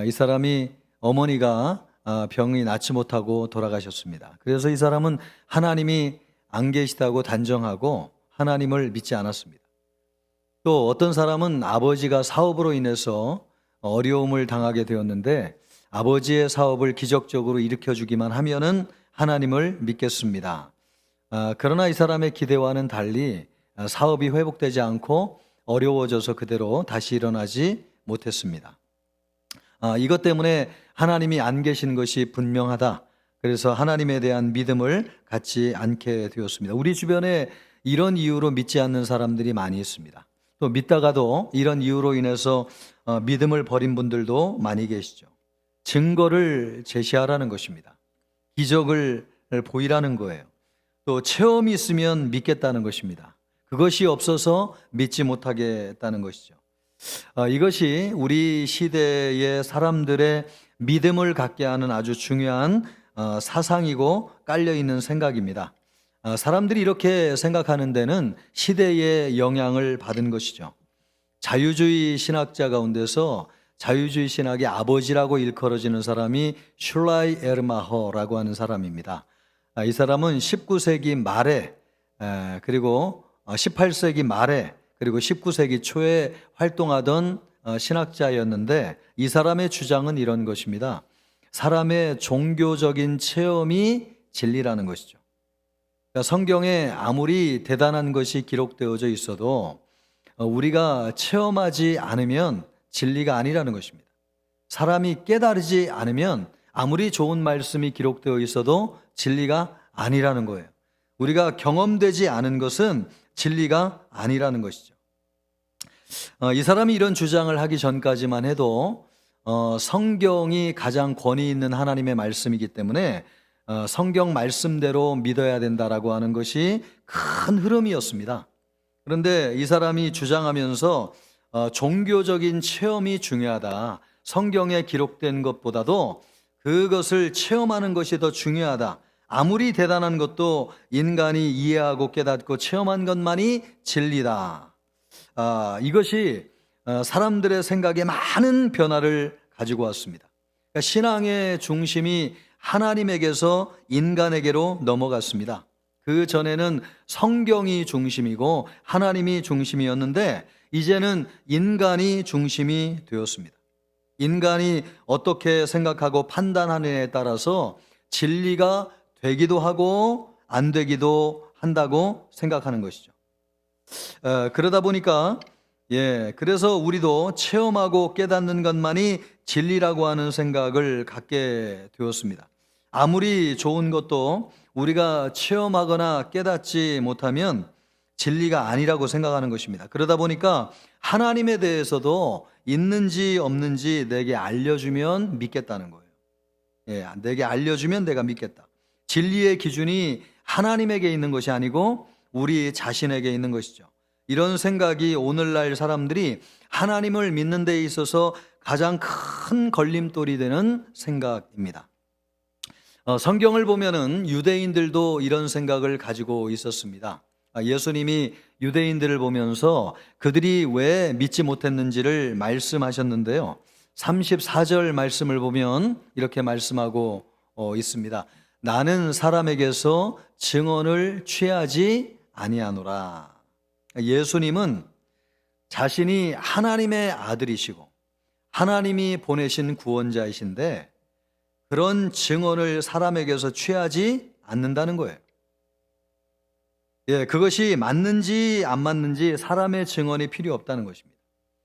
이 사람이 어머니가 병이 낫지 못하고 돌아가셨습니다. 그래서 이 사람은 하나님이 안 계시다고 단정하고 하나님을 믿지 않았습니다. 또 어떤 사람은 아버지가 사업으로 인해서 어려움을 당하게 되었는데 아버지의 사업을 기적적으로 일으켜주기만 하면은 하나님을 믿겠습니다. 그러나 이 사람의 기대와는 달리 사업이 회복되지 않고 어려워져서 그대로 다시 일어나지 못했습니다. 이것 때문에 하나님이 안 계신 것이 분명하다. 그래서 하나님에 대한 믿음을 갖지 않게 되었습니다. 우리 주변에 이런 이유로 믿지 않는 사람들이 많이 있습니다. 또 믿다가도 이런 이유로 인해서 믿음을 버린 분들도 많이 계시죠. 증거를 제시하라는 것입니다. 기적을 보이라는 거예요. 또 체험이 있으면 믿겠다는 것입니다. 그것이 없어서 믿지 못하겠다는 것이죠. 이것이 우리 시대의 사람들의 믿음을 갖게 하는 아주 중요한 사상이고 깔려있는 생각입니다. 사람들이 이렇게 생각하는 데는 시대의 영향을 받은 것이죠. 자유주의 신학자 가운데서 자유주의 신학의 아버지라고 일컬어지는 사람이 슐라이 에르마허라고 하는 사람입니다. 이 사람은 19세기 말에 그리고 18세기 말에 그리고 19세기 초에 활동하던 신학자였는데 이 사람의 주장은 이런 것입니다. 사람의 종교적인 체험이 진리라는 것이죠. 그러니까 성경에 아무리 대단한 것이 기록되어져 있어도 우리가 체험하지 않으면 진리가 아니라는 것입니다. 사람이 깨달지 않으면 아무리 좋은 말씀이 기록되어 있어도 진리가 아니라는 거예요. 우리가 경험되지 않은 것은 진리가 아니라는 것이죠. 이 사람이 이런 주장을 하기 전까지만 해도 성경이 가장 권위 있는 하나님의 말씀이기 때문에 성경 말씀대로 믿어야 된다라고 하는 것이 큰 흐름이었습니다. 그런데 이 사람이 주장하면서 종교적인 체험이 중요하다. 성경에 기록된 것보다도 그것을 체험하는 것이 더 중요하다. 아무리 대단한 것도 인간이 이해하고 깨닫고 체험한 것만이 진리다. 이것이 사람들의 생각에 많은 변화를 가지고 왔습니다. 그러니까 신앙의 중심이 하나님에게서 인간에게로 넘어갔습니다. 그 전에는 성경이 중심이고 하나님이 중심이었는데 이제는 인간이 중심이 되었습니다. 인간이 어떻게 생각하고 판단하느냐에 따라서 진리가 되기도 하고 안 되기도 한다고 생각하는 것이죠. 그러다 보니까 그래서 우리도 체험하고 깨닫는 것만이 진리라고 하는 생각을 갖게 되었습니다. 아무리 좋은 것도 우리가 체험하거나 깨닫지 못하면 진리가 아니라고 생각하는 것입니다. 그러다 보니까 하나님에 대해서도 있는지 없는지 내게 알려주면 믿겠다는 거예요. 내게 알려주면 내가 믿겠다. 진리의 기준이 하나님에게 있는 것이 아니고 우리 자신에게 있는 것이죠. 이런 생각이 오늘날 사람들이 하나님을 믿는 데 있어서 가장 큰 걸림돌이 되는 생각입니다. 성경을 보면은 유대인들도 이런 생각을 가지고 있었습니다. 예수님이 유대인들을 보면서 그들이 왜 믿지 못했는지를 말씀하셨는데요. 34절 말씀을 보면 이렇게 말씀하고 있습니다. 나는 사람에게서 증언을 취하지 아니하노라. 예수님은 자신이 하나님의 아들이시고 하나님이 보내신 구원자이신데 그런 증언을 사람에게서 취하지 않는다는 거예요. 예, 그것이 맞는지 안 맞는지 사람의 증언이 필요 없다는 것입니다.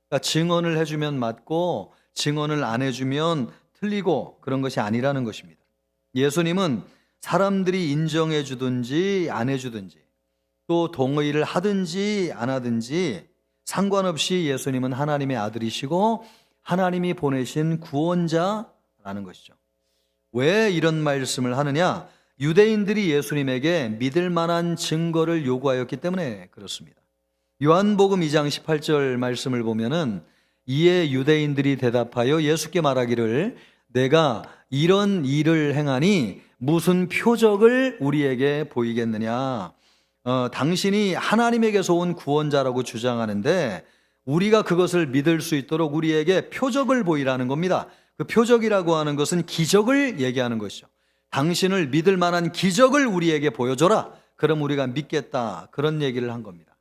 그러니까 증언을 해주면 맞고 증언을 안 해주면 틀리고 그런 것이 아니라는 것입니다. 예수님은 사람들이 인정해 주든지 안 해주든지 또 동의를 하든지 안 하든지 상관없이 예수님은 하나님의 아들이시고 하나님이 보내신 구원자라는 것이죠. 왜 이런 말씀을 하느냐? 유대인들이 예수님에게 믿을 만한 증거를 요구하였기 때문에 그렇습니다. 요한복음 2장 18절 말씀을 보면은 이에 유대인들이 대답하여 예수께 말하기를 내가 이런 일을 행하니 무슨 표적을 우리에게 보이겠느냐? 당신이 하나님에게서 온 구원자라고 주장하는데 우리가 그것을 믿을 수 있도록 우리에게 표적을 보이라는 겁니다. 그 표적이라고 하는 것은 기적을 얘기하는 것이죠. 당신을 믿을 만한 기적을 우리에게 보여줘라. 그럼 우리가 믿겠다. 그런 얘기를 한 겁니다.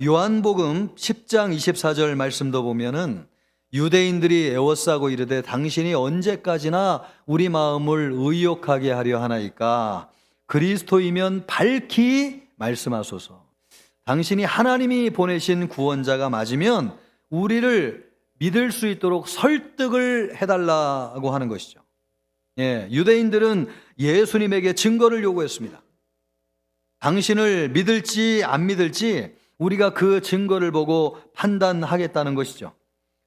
요한복음 10장 24절 말씀도 보면은 유대인들이 애워싸고 이르되 당신이 언제까지나 우리 마음을 의욕하게 하려 하나이까 그리스도이면 밝히 말씀하소서. 당신이 하나님이 보내신 구원자가 맞으면 우리를 믿을 수 있도록 설득을 해달라고 하는 것이죠. 예, 유대인들은 예수님에게 증거를 요구했습니다. 당신을 믿을지 안 믿을지 우리가 그 증거를 보고 판단하겠다는 것이죠.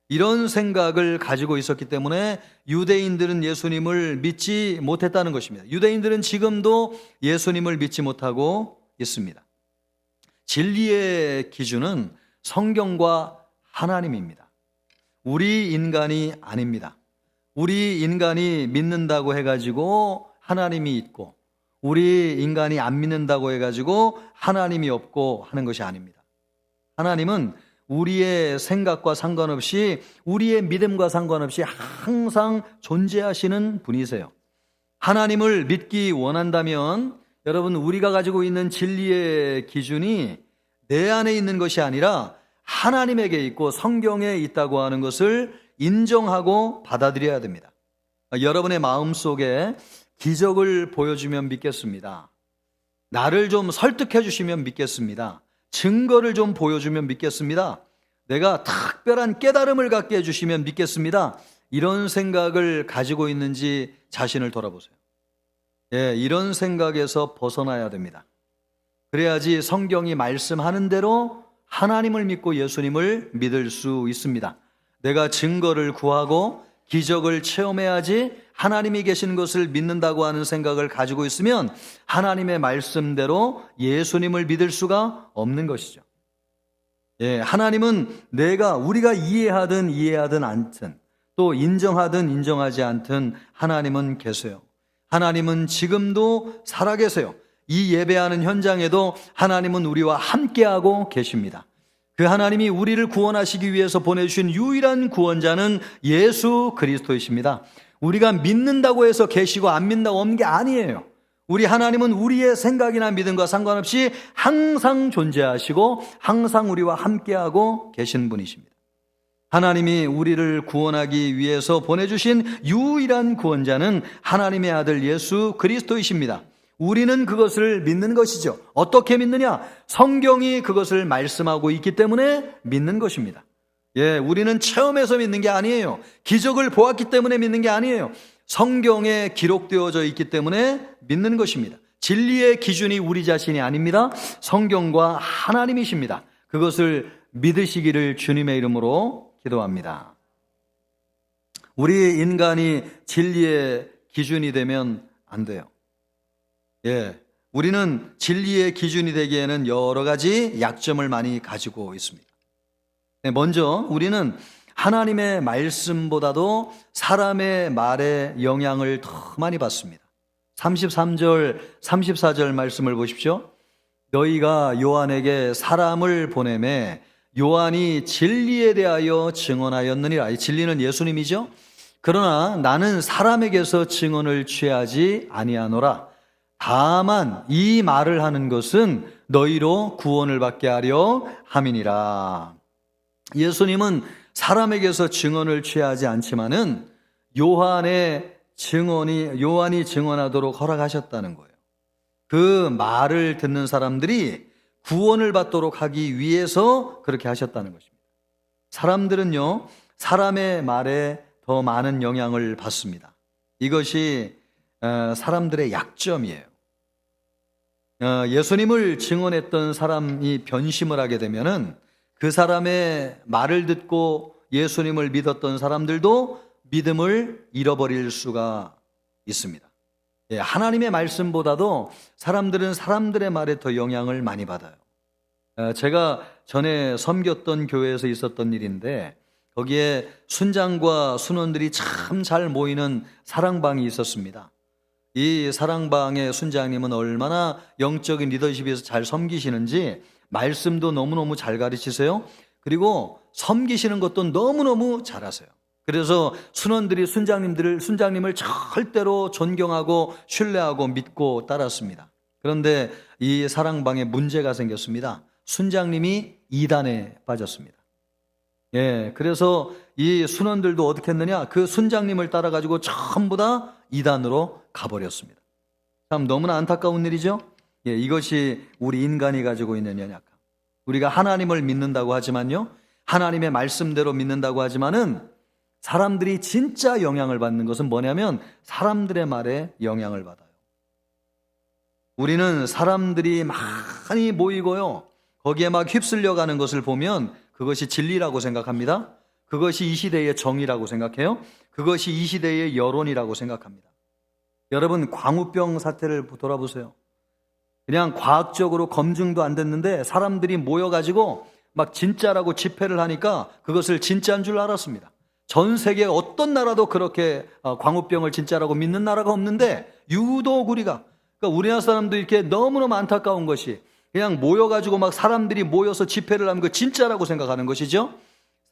이런 생각을 가지고 있었기 때문에 유대인들은 예수님을 믿지 못했다는 것입니다. 유대인들은 지금도 예수님을 믿지 못하고 있습니다. 진리의 기준은 성경과 하나님입니다. 우리 인간이 아닙니다. 우리 인간이 믿는다고 해가지고 하나님이 있고 우리 인간이 안 믿는다고 해가지고 하나님이 없고 하는 것이 아닙니다. 하나님은 우리의 생각과 상관없이 우리의 믿음과 상관없이 항상 존재하시는 분이세요. 하나님을 믿기 원한다면 여러분 우리가 가지고 있는 진리의 기준이 내 안에 있는 것이 아니라 하나님에게 있고 성경에 있다고 하는 것을 인정하고 받아들여야 됩니다. 여러분의 마음속에 기적을 보여주면 믿겠습니다. 나를 좀 설득해 주시면 믿겠습니다. 증거를 좀 보여주면 믿겠습니다. 내가 특별한 깨달음을 갖게 해주시면 믿겠습니다. 이런 생각을 가지고 있는지 자신을 돌아보세요. 예, 이런 생각에서 벗어나야 됩니다. 그래야지 성경이 말씀하는 대로 하나님을 믿고 예수님을 믿을 수 있습니다. 내가 증거를 구하고 기적을 체험해야지 하나님이 계신 것을 믿는다고 하는 생각을 가지고 있으면 하나님의 말씀대로 예수님을 믿을 수가 없는 것이죠. 예, 하나님은 우리가 이해하든 않든 또 인정하든 인정하지 않든 하나님은 계세요. 하나님은 지금도 살아계세요. 이 예배하는 현장에도 하나님은 우리와 함께하고 계십니다. 그 하나님이 우리를 구원하시기 위해서 보내주신 유일한 구원자는 예수 그리스도이십니다. 우리가 믿는다고 해서 계시고 안 믿는다고 없는 게 아니에요. 우리 하나님은 우리의 생각이나 믿음과 상관없이 항상 존재하시고 항상 우리와 함께하고 계신 분이십니다. 하나님이 우리를 구원하기 위해서 보내주신 유일한 구원자는 하나님의 아들 예수 그리스도이십니다. 우리는 그것을 믿는 것이죠. 어떻게 믿느냐? 성경이 그것을 말씀하고 있기 때문에 믿는 것입니다. 예, 우리는 체험해서 믿는 게 아니에요. 기적을 보았기 때문에 믿는 게 아니에요. 성경에 기록되어져 있기 때문에 믿는 것입니다. 진리의 기준이 우리 자신이 아닙니다. 성경과 하나님이십니다. 그것을 믿으시기를 주님의 이름으로 기도합니다. 우리 인간이 진리의 기준이 되면 안 돼요. 예, 우리는 진리의 기준이 되기에는 여러 가지 약점을 많이 가지고 있습니다. 먼저 우리는 하나님의 말씀보다도 사람의 말에 영향을 더 많이 받습니다. 33절, 34절 말씀을 보십시오. 너희가 요한에게 사람을 보내매 요한이 진리에 대하여 증언하였느니라. 이 진리는 예수님이죠. 그러나 나는 사람에게서 증언을 취하지 아니하노라. 다만 이 말을 하는 것은 너희로 구원을 받게 하려 함이니라. 예수님은 사람에게서 증언을 취하지 않지만은 요한이 증언하도록 허락하셨다는 거예요. 그 말을 듣는 사람들이 구원을 받도록 하기 위해서 그렇게 하셨다는 것입니다. 사람들은요, 사람의 말에 더 많은 영향을 받습니다. 이것이 사람들의 약점이에요. 예수님을 증언했던 사람이 변심을 하게 되면은 그 사람의 말을 듣고 예수님을 믿었던 사람들도 믿음을 잃어버릴 수가 있습니다. 하나님의 말씀보다도 사람들은 사람들의 말에 더 영향을 많이 받아요. 제가 전에 섬겼던 교회에서 있었던 일인데 거기에 순장과 순원들이 참 잘 모이는 사랑방이 있었습니다. 이 사랑방의 순장님은 얼마나 영적인 리더십에서 잘 섬기시는지 말씀도 너무너무 잘 가르치세요. 그리고 섬기시는 것도 너무너무 잘하세요. 그래서 순원들이 순장님을 절대로 존경하고 신뢰하고 믿고 따랐습니다. 그런데 이 사랑방에 문제가 생겼습니다. 순장님이 이단에 빠졌습니다. 그래서 이 순원들도 어떻게 했느냐? 그 순장님을 따라가지고 전부 다 이단으로 가버렸습니다. 참 너무나 안타까운 일이죠? 이것이 우리 인간이 가지고 있는 연약함. 우리가 하나님을 믿는다고 하지만요, 하나님의 말씀대로 믿는다고 하지만은 사람들이 진짜 영향을 받는 것은 뭐냐면 사람들의 말에 영향을 받아요. 우리는 사람들이 많이 모이고요, 거기에 막 휩쓸려 가는 것을 보면 그것이 진리라고 생각합니다. 그것이 이 시대의 정의라고 생각해요. 그것이 이 시대의 여론이라고 생각합니다. 여러분, 광우병 사태를 돌아보세요. 그냥 과학적으로 검증도 안 됐는데 사람들이 모여가지고 막 진짜라고 집회를 하니까 그것을 진짜인 줄 알았습니다. 전 세계 어떤 나라도 그렇게 광우병을 진짜라고 믿는 나라가 없는데 유독 그러니까 우리나라 사람도 이렇게 너무너무 안타까운 것이 그냥 모여가지고 막 사람들이 모여서 집회를 하면 그 진짜라고 생각하는 것이죠.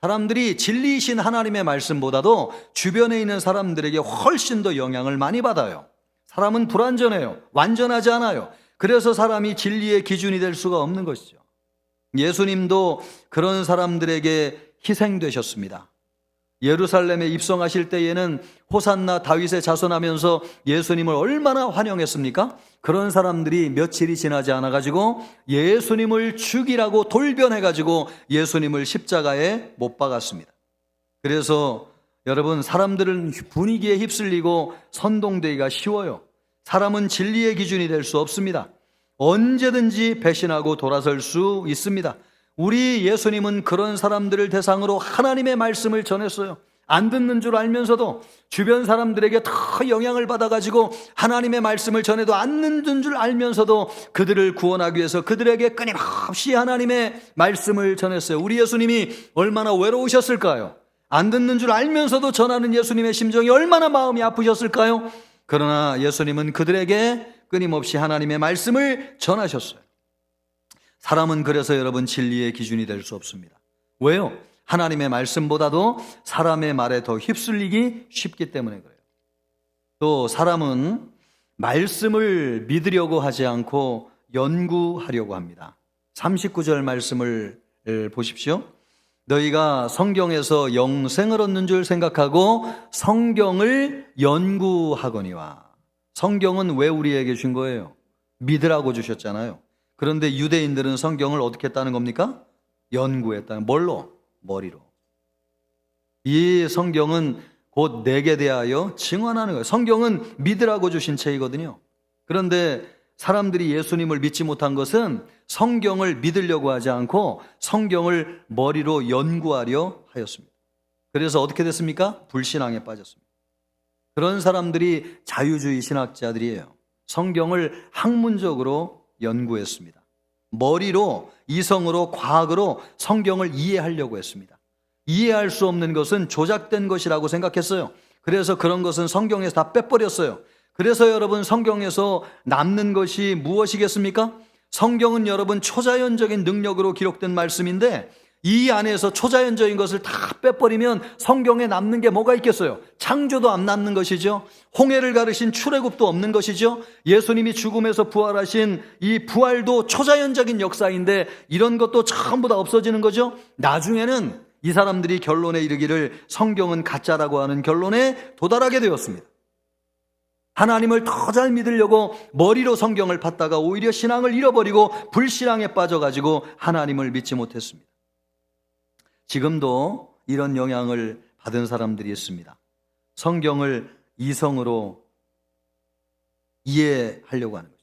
사람들이 진리이신 하나님의 말씀보다도 주변에 있는 사람들에게 훨씬 더 영향을 많이 받아요. 사람은 불완전해요. 완전하지 않아요. 그래서 사람이 진리의 기준이 될 수가 없는 것이죠. 예수님도 그런 사람들에게 희생되셨습니다. 예루살렘에 입성하실 때에는 호산나 다윗의 자손하면서 예수님을 얼마나 환영했습니까? 그런 사람들이 며칠이 지나지 않아가지고 예수님을 죽이라고 돌변해가지고 예수님을 십자가에 못 박았습니다. 그래서 여러분, 사람들은 분위기에 휩쓸리고 선동되기가 쉬워요. 사람은 진리의 기준이 될 수 없습니다. 언제든지 배신하고 돌아설 수 있습니다. 우리 예수님은 그런 사람들을 대상으로 하나님의 말씀을 전했어요. 안 듣는 줄 알면서도 주변 사람들에게 더 영향을 받아가지고 하나님의 말씀을 전해도 안 듣는 줄 알면서도 그들을 구원하기 위해서 그들에게 끊임없이 하나님의 말씀을 전했어요. 우리 예수님이 얼마나 외로우셨을까요? 안 듣는 줄 알면서도 전하는 예수님의 심정이 얼마나 마음이 아프셨을까요? 그러나 예수님은 그들에게 끊임없이 하나님의 말씀을 전하셨어요. 사람은 그래서 여러분 진리의 기준이 될 수 없습니다. 왜요? 하나님의 말씀보다도 사람의 말에 더 휩쓸리기 쉽기 때문에 그래요. 또 사람은 말씀을 믿으려고 하지 않고 연구하려고 합니다. 39절 말씀을 보십시오. 너희가 성경에서 영생을 얻는 줄 생각하고 성경을 연구하거니와. 성경은 왜 우리에게 준 거예요? 믿으라고 주셨잖아요. 그런데 유대인들은 성경을 어떻게 했다는 겁니까? 연구했다는. 뭘로? 머리로. 이 성경은 곧 내게 대하여 증언하는 거예요. 성경은 믿으라고 주신 책이거든요. 그런데 사람들이 예수님을 믿지 못한 것은 성경을 믿으려고 하지 않고 성경을 머리로 연구하려 하였습니다. 그래서 어떻게 됐습니까? 불신앙에 빠졌습니다. 그런 사람들이 자유주의 신학자들이에요. 성경을 학문적으로 연구했습니다. 머리로, 이성으로, 과학으로 성경을 이해하려고 했습니다. 이해할 수 없는 것은 조작된 것이라고 생각했어요. 그래서 그런 것은 성경에서 다 빼버렸어요. 그래서 여러분, 성경에서 남는 것이 무엇이겠습니까? 성경은 여러분 초자연적인 능력으로 기록된 말씀인데 이 안에서 초자연적인 것을 다 빼버리면 성경에 남는 게 뭐가 있겠어요? 창조도 안 남는 것이죠. 홍해를 가르신 출애굽도 없는 것이죠. 예수님이 죽음에서 부활하신 이 부활도 초자연적인 역사인데 이런 것도 전부 다 없어지는 거죠. 나중에는 이 사람들이 결론에 이르기를 성경은 가짜라고 하는 결론에 도달하게 되었습니다. 하나님을 더 잘 믿으려고 머리로 성경을 팠다가 오히려 신앙을 잃어버리고 불신앙에 빠져가지고 하나님을 믿지 못했습니다. 지금도 이런 영향을 받은 사람들이 있습니다. 성경을 이성으로 이해하려고 하는 거죠.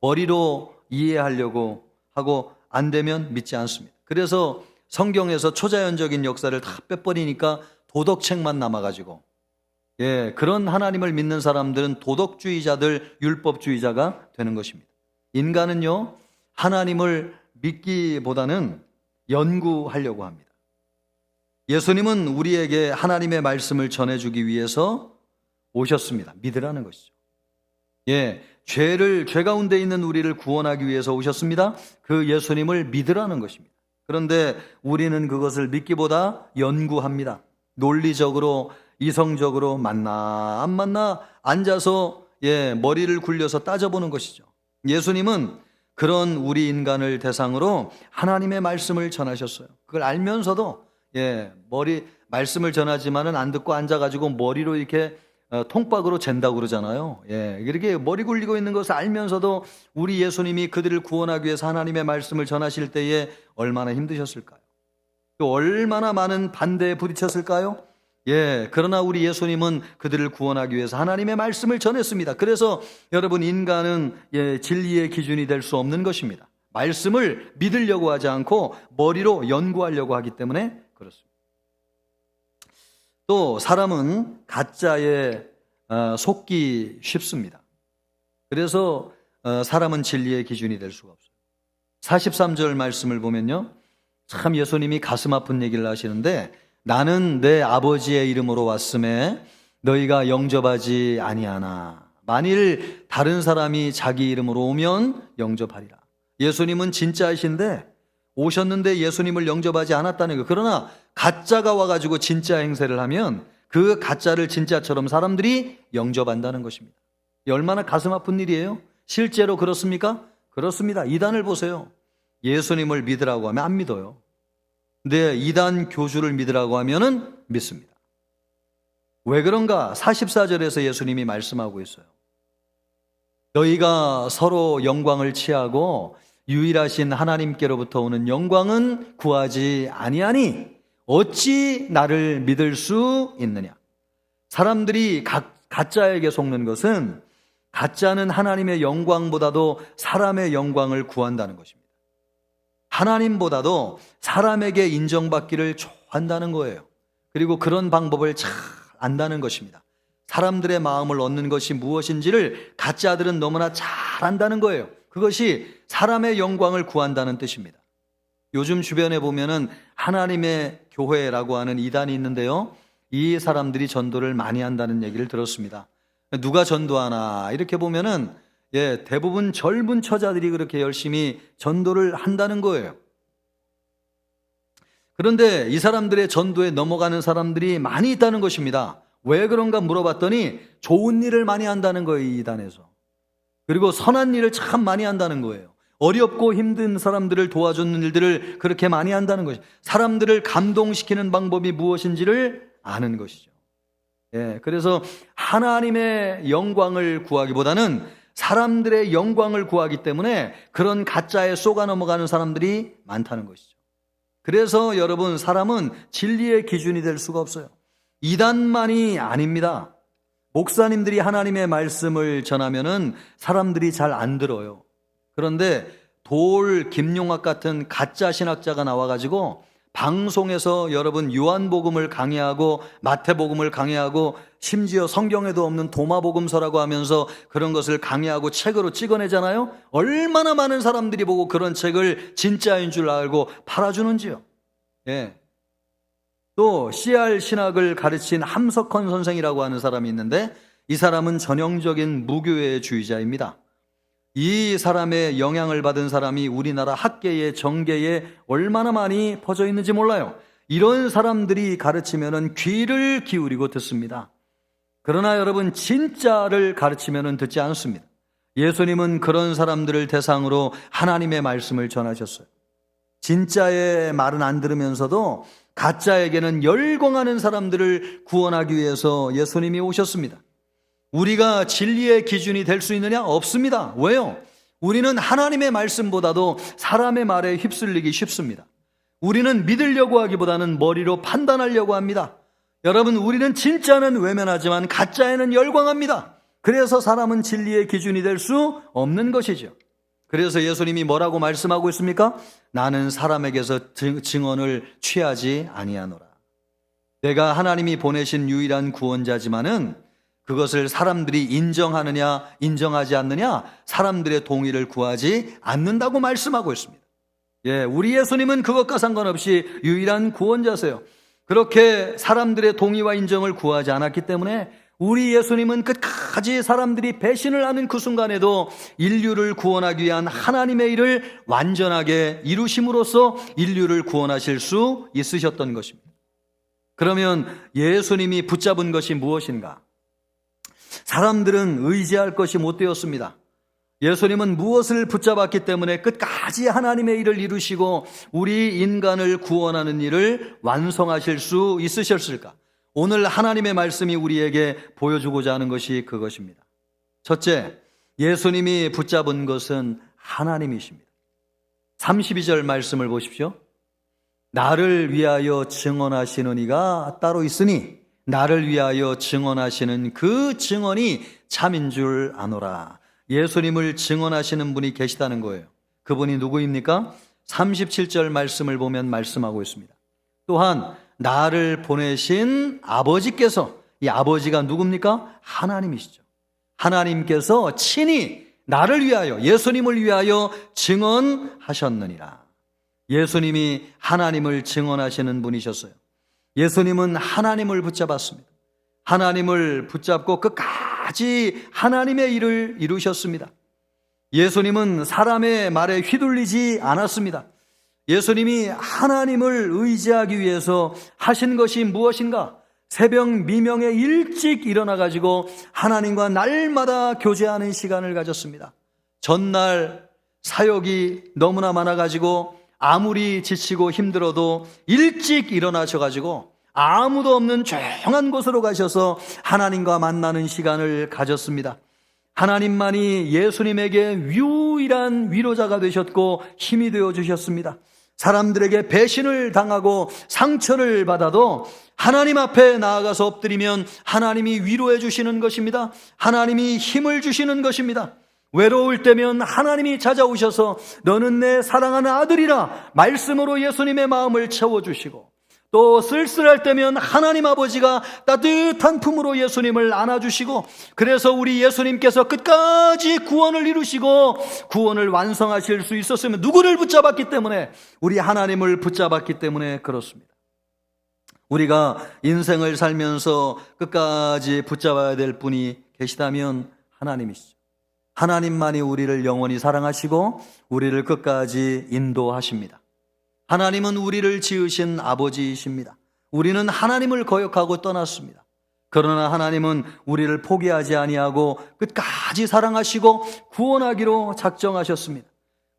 머리로 이해하려고 하고 안 되면 믿지 않습니다. 그래서 성경에서 초자연적인 역사를 다 빼버리니까 도덕책만 남아가지고 그런 하나님을 믿는 사람들은 도덕주의자들, 율법주의자가 되는 것입니다. 인간은요, 하나님을 믿기보다는 연구하려고 합니다. 예수님은 우리에게 하나님의 말씀을 전해주기 위해서 오셨습니다. 믿으라는 것이죠. 죄 가운데 있는 우리를 구원하기 위해서 오셨습니다. 그 예수님을 믿으라는 것입니다. 그런데 우리는 그것을 믿기보다 연구합니다. 논리적으로, 이성적으로 맞나 안 맞나 앉아서 머리를 굴려서 따져보는 것이죠. 예수님은 그런 우리 인간을 대상으로 하나님의 말씀을 전하셨어요. 그걸 알면서도 말씀을 전하지만은 안 듣고 앉아가지고 머리로 이렇게 통박으로 잰다고 그러잖아요. 이렇게 머리 굴리고 있는 것을 알면서도 우리 예수님이 그들을 구원하기 위해서 하나님의 말씀을 전하실 때에 얼마나 힘드셨을까요? 또 얼마나 많은 반대에 부딪혔을까요? 그러나 우리 예수님은 그들을 구원하기 위해서 하나님의 말씀을 전했습니다. 그래서 여러분, 인간은 진리의 기준이 될 수 없는 것입니다. 말씀을 믿으려고 하지 않고 머리로 연구하려고 하기 때문에 그렇습니다. 또 사람은 가짜에 속기 쉽습니다. 그래서 사람은 진리의 기준이 될 수가 없어요. 43절 말씀을 보면요, 참 예수님이 가슴 아픈 얘기를 하시는데, 나는 내 아버지의 이름으로 왔음에 너희가 영접하지 아니하나. 만일 다른 사람이 자기 이름으로 오면 영접하리라. 예수님은 진짜이신데 오셨는데 예수님을 영접하지 않았다는 거예요. 그러나 가짜가 와가지고 진짜 행세를 하면 그 가짜를 진짜처럼 사람들이 영접한다는 것입니다. 얼마나 가슴 아픈 일이에요? 실제로 그렇습니까? 그렇습니다. 이단을 보세요. 예수님을 믿으라고 하면 안 믿어요. 근데 이단 교주를 믿으라고 하면은 믿습니다. 왜 그런가? 44절에서 예수님이 말씀하고 있어요. 너희가 서로 영광을 취하고 유일하신 하나님께로부터 오는 영광은 구하지 아니하니 어찌 나를 믿을 수 있느냐? 사람들이 가짜에게 속는 것은 가짜는 하나님의 영광보다도 사람의 영광을 구한다는 것입니다. 하나님보다도 사람에게 인정받기를 좋아한다는 거예요. 그리고 그런 방법을 잘 안다는 것입니다. 사람들의 마음을 얻는 것이 무엇인지를 가짜들은 너무나 잘 안다는 거예요. 그것이 사람의 영광을 구한다는 뜻입니다. 요즘 주변에 보면은 하나님의 교회라고 하는 이단이 있는데요, 이 사람들이 전도를 많이 한다는 얘기를 들었습니다. 누가 전도하나 이렇게 보면은 대부분 젊은 처자들이 그렇게 열심히 전도를 한다는 거예요. 그런데 이 사람들의 전도에 넘어가는 사람들이 많이 있다는 것입니다. 왜 그런가 물어봤더니 좋은 일을 많이 한다는 거예요, 이 이단에서. 그리고 선한 일을 참 많이 한다는 거예요. 어렵고 힘든 사람들을 도와주는 일들을 그렇게 많이 한다는 것이죠. 사람들을 감동시키는 방법이 무엇인지를 아는 것이죠. 그래서 하나님의 영광을 구하기보다는 사람들의 영광을 구하기 때문에 그런 가짜에 쏘가 넘어가는 사람들이 많다는 것이죠. 그래서 여러분, 사람은 진리의 기준이 될 수가 없어요. 이단만이 아닙니다. 목사님들이 하나님의 말씀을 전하면은 사람들이 잘 안 들어요. 그런데 김용학 같은 가짜 신학자가 나와가지고 방송에서 여러분 요한복음을 강의하고 마태복음을 강의하고 심지어 성경에도 없는 도마복음서라고 하면서 그런 것을 강의하고 책으로 찍어내잖아요. 얼마나 많은 사람들이 보고 그런 책을 진짜인 줄 알고 팔아주는지요. 또 CR 신학을 가르친 함석헌 선생이라고 하는 사람이 있는데 이 사람은 전형적인 무교회 주의자입니다. 이 사람의 영향을 받은 사람이 우리나라 학계에 정계에 얼마나 많이 퍼져 있는지 몰라요. 이런 사람들이 가르치면은 귀를 기울이고 듣습니다. 그러나 여러분, 진짜를 가르치면은 듣지 않습니다. 예수님은 그런 사람들을 대상으로 하나님의 말씀을 전하셨어요. 진짜의 말은 안 들으면서도 가짜에게는 열광하는 사람들을 구원하기 위해서 예수님이 오셨습니다. 우리가 진리의 기준이 될 수 있느냐? 없습니다. 왜요? 우리는 하나님의 말씀보다도 사람의 말에 휩쓸리기 쉽습니다. 우리는 믿으려고 하기보다는 머리로 판단하려고 합니다. 여러분, 우리는 진짜는 외면하지만 가짜에는 열광합니다. 그래서 사람은 진리의 기준이 될 수 없는 것이죠. 그래서 예수님이 뭐라고 말씀하고 있습니까? 나는 사람에게서 증언을 취하지 아니하노라. 내가 하나님이 보내신 유일한 구원자지만은 그것을 사람들이 인정하느냐 인정하지 않느냐 사람들의 동의를 구하지 않는다고 말씀하고 있습니다. 예, 우리 예수님은 그것과 상관없이 유일한 구원자세요. 그렇게 사람들의 동의와 인정을 구하지 않았기 때문에 우리 예수님은 끝까지 사람들이 배신을 하는 그 순간에도 인류를 구원하기 위한 하나님의 일을 완전하게 이루심으로써 인류를 구원하실 수 있으셨던 것입니다. 그러면 예수님이 붙잡은 것이 무엇인가? 사람들은 의지할 것이 못 되었습니다. 예수님은 무엇을 붙잡았기 때문에 끝까지 하나님의 일을 이루시고 우리 인간을 구원하는 일을 완성하실 수 있으셨을까? 오늘 하나님의 말씀이 우리에게 보여주고자 하는 것이 그것입니다. 첫째, 예수님이 붙잡은 것은 하나님이십니다. 32절 말씀을 보십시오. 나를 위하여 증언하시는 이가 따로 있으니 나를 위하여 증언하시는 그 증언이 참인 줄 아노라. 예수님을 증언하시는 분이 계시다는 거예요. 그분이 누구입니까? 37절 말씀을 보면 말씀하고 있습니다. 또한 나를 보내신 아버지께서, 이 아버지가 누굽니까? 하나님이시죠. 하나님께서 친히 나를 위하여, 예수님을 위하여 증언하셨느니라. 예수님이 하나님을 증언하시는 분이셨어요. 예수님은 하나님을 붙잡았습니다. 하나님을 붙잡고 끝까지 하나님의 일을 이루셨습니다. 예수님은 사람의 말에 휘둘리지 않았습니다. 예수님이 하나님을 의지하기 위해서 하신 것이 무엇인가? 새벽 미명에 일찍 일어나가지고 하나님과 날마다 교제하는 시간을 가졌습니다. 전날 사역이 너무나 많아가지고 아무리 지치고 힘들어도 일찍 일어나셔가지고 아무도 없는 조용한 곳으로 가셔서 하나님과 만나는 시간을 가졌습니다. 하나님만이 예수님에게 유일한 위로자가 되셨고 힘이 되어 주셨습니다. 사람들에게 배신을 당하고 상처를 받아도 하나님 앞에 나아가서 엎드리면 하나님이 위로해 주시는 것입니다. 하나님이 힘을 주시는 것입니다. 외로울 때면 하나님이 찾아오셔서 너는 내 사랑하는 아들이라 말씀으로 예수님의 마음을 채워주시고, 또 쓸쓸할 때면 하나님 아버지가 따뜻한 품으로 예수님을 안아주시고, 그래서 우리 예수님께서 끝까지 구원을 이루시고 구원을 완성하실 수 있었으면 누구를 붙잡았기 때문에? 우리 하나님을 붙잡았기 때문에 그렇습니다. 우리가 인생을 살면서 끝까지 붙잡아야 될 분이 계시다면 하나님이시죠. 하나님만이 우리를 영원히 사랑하시고 우리를 끝까지 인도하십니다. 하나님은 우리를 지으신 아버지이십니다. 우리는 하나님을 거역하고 떠났습니다. 그러나 하나님은 우리를 포기하지 아니하고 끝까지 사랑하시고 구원하기로 작정하셨습니다.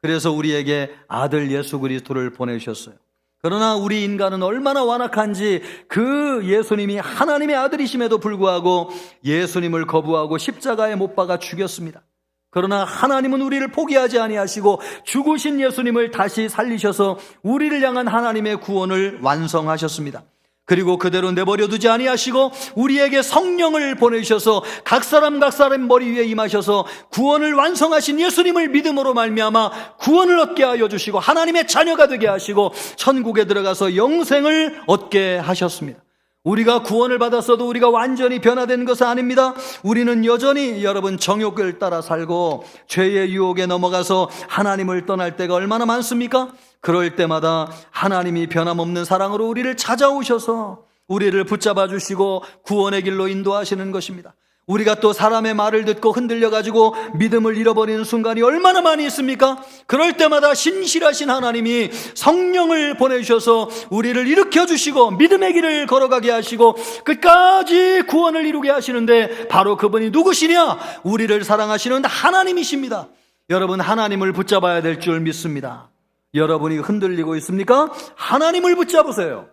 그래서 우리에게 아들 예수 그리스도를 보내주셨어요. 그러나 우리 인간은 얼마나 완악한지 그 예수님이 하나님의 아들이심에도 불구하고 예수님을 거부하고 십자가에 못 박아 죽였습니다. 그러나 하나님은 우리를 포기하지 아니하시고 죽으신 예수님을 다시 살리셔서 우리를 향한 하나님의 구원을 완성하셨습니다. 그리고 그대로 내버려 두지 아니하시고 우리에게 성령을 보내주셔서 각 사람 머리 위에 임하셔서 구원을 완성하신 예수님을 믿음으로 말미암아 구원을 얻게 하여 주시고 하나님의 자녀가 되게 하시고 천국에 들어가서 영생을 얻게 하셨습니다. 우리가 구원을 받았어도 우리가 완전히 변화된 것은 아닙니다. 우리는 여전히 여러분 정욕을 따라 살고 죄의 유혹에 넘어가서 하나님을 떠날 때가 얼마나 많습니까? 그럴 때마다 하나님이 변함없는 사랑으로 우리를 찾아오셔서 우리를 붙잡아 주시고 구원의 길로 인도하시는 것입니다. 우리가 또 사람의 말을 듣고 흔들려가지고 믿음을 잃어버리는 순간이 얼마나 많이 있습니까? 그럴 때마다 신실하신 하나님이 성령을 보내주셔서 우리를 일으켜주시고 믿음의 길을 걸어가게 하시고 끝까지 구원을 이루게 하시는데, 바로 그분이 누구시냐? 우리를 사랑하시는 하나님이십니다. 여러분, 하나님을 붙잡아야 될 줄 믿습니다. 여러분이 흔들리고 있습니까? 하나님을 붙잡으세요.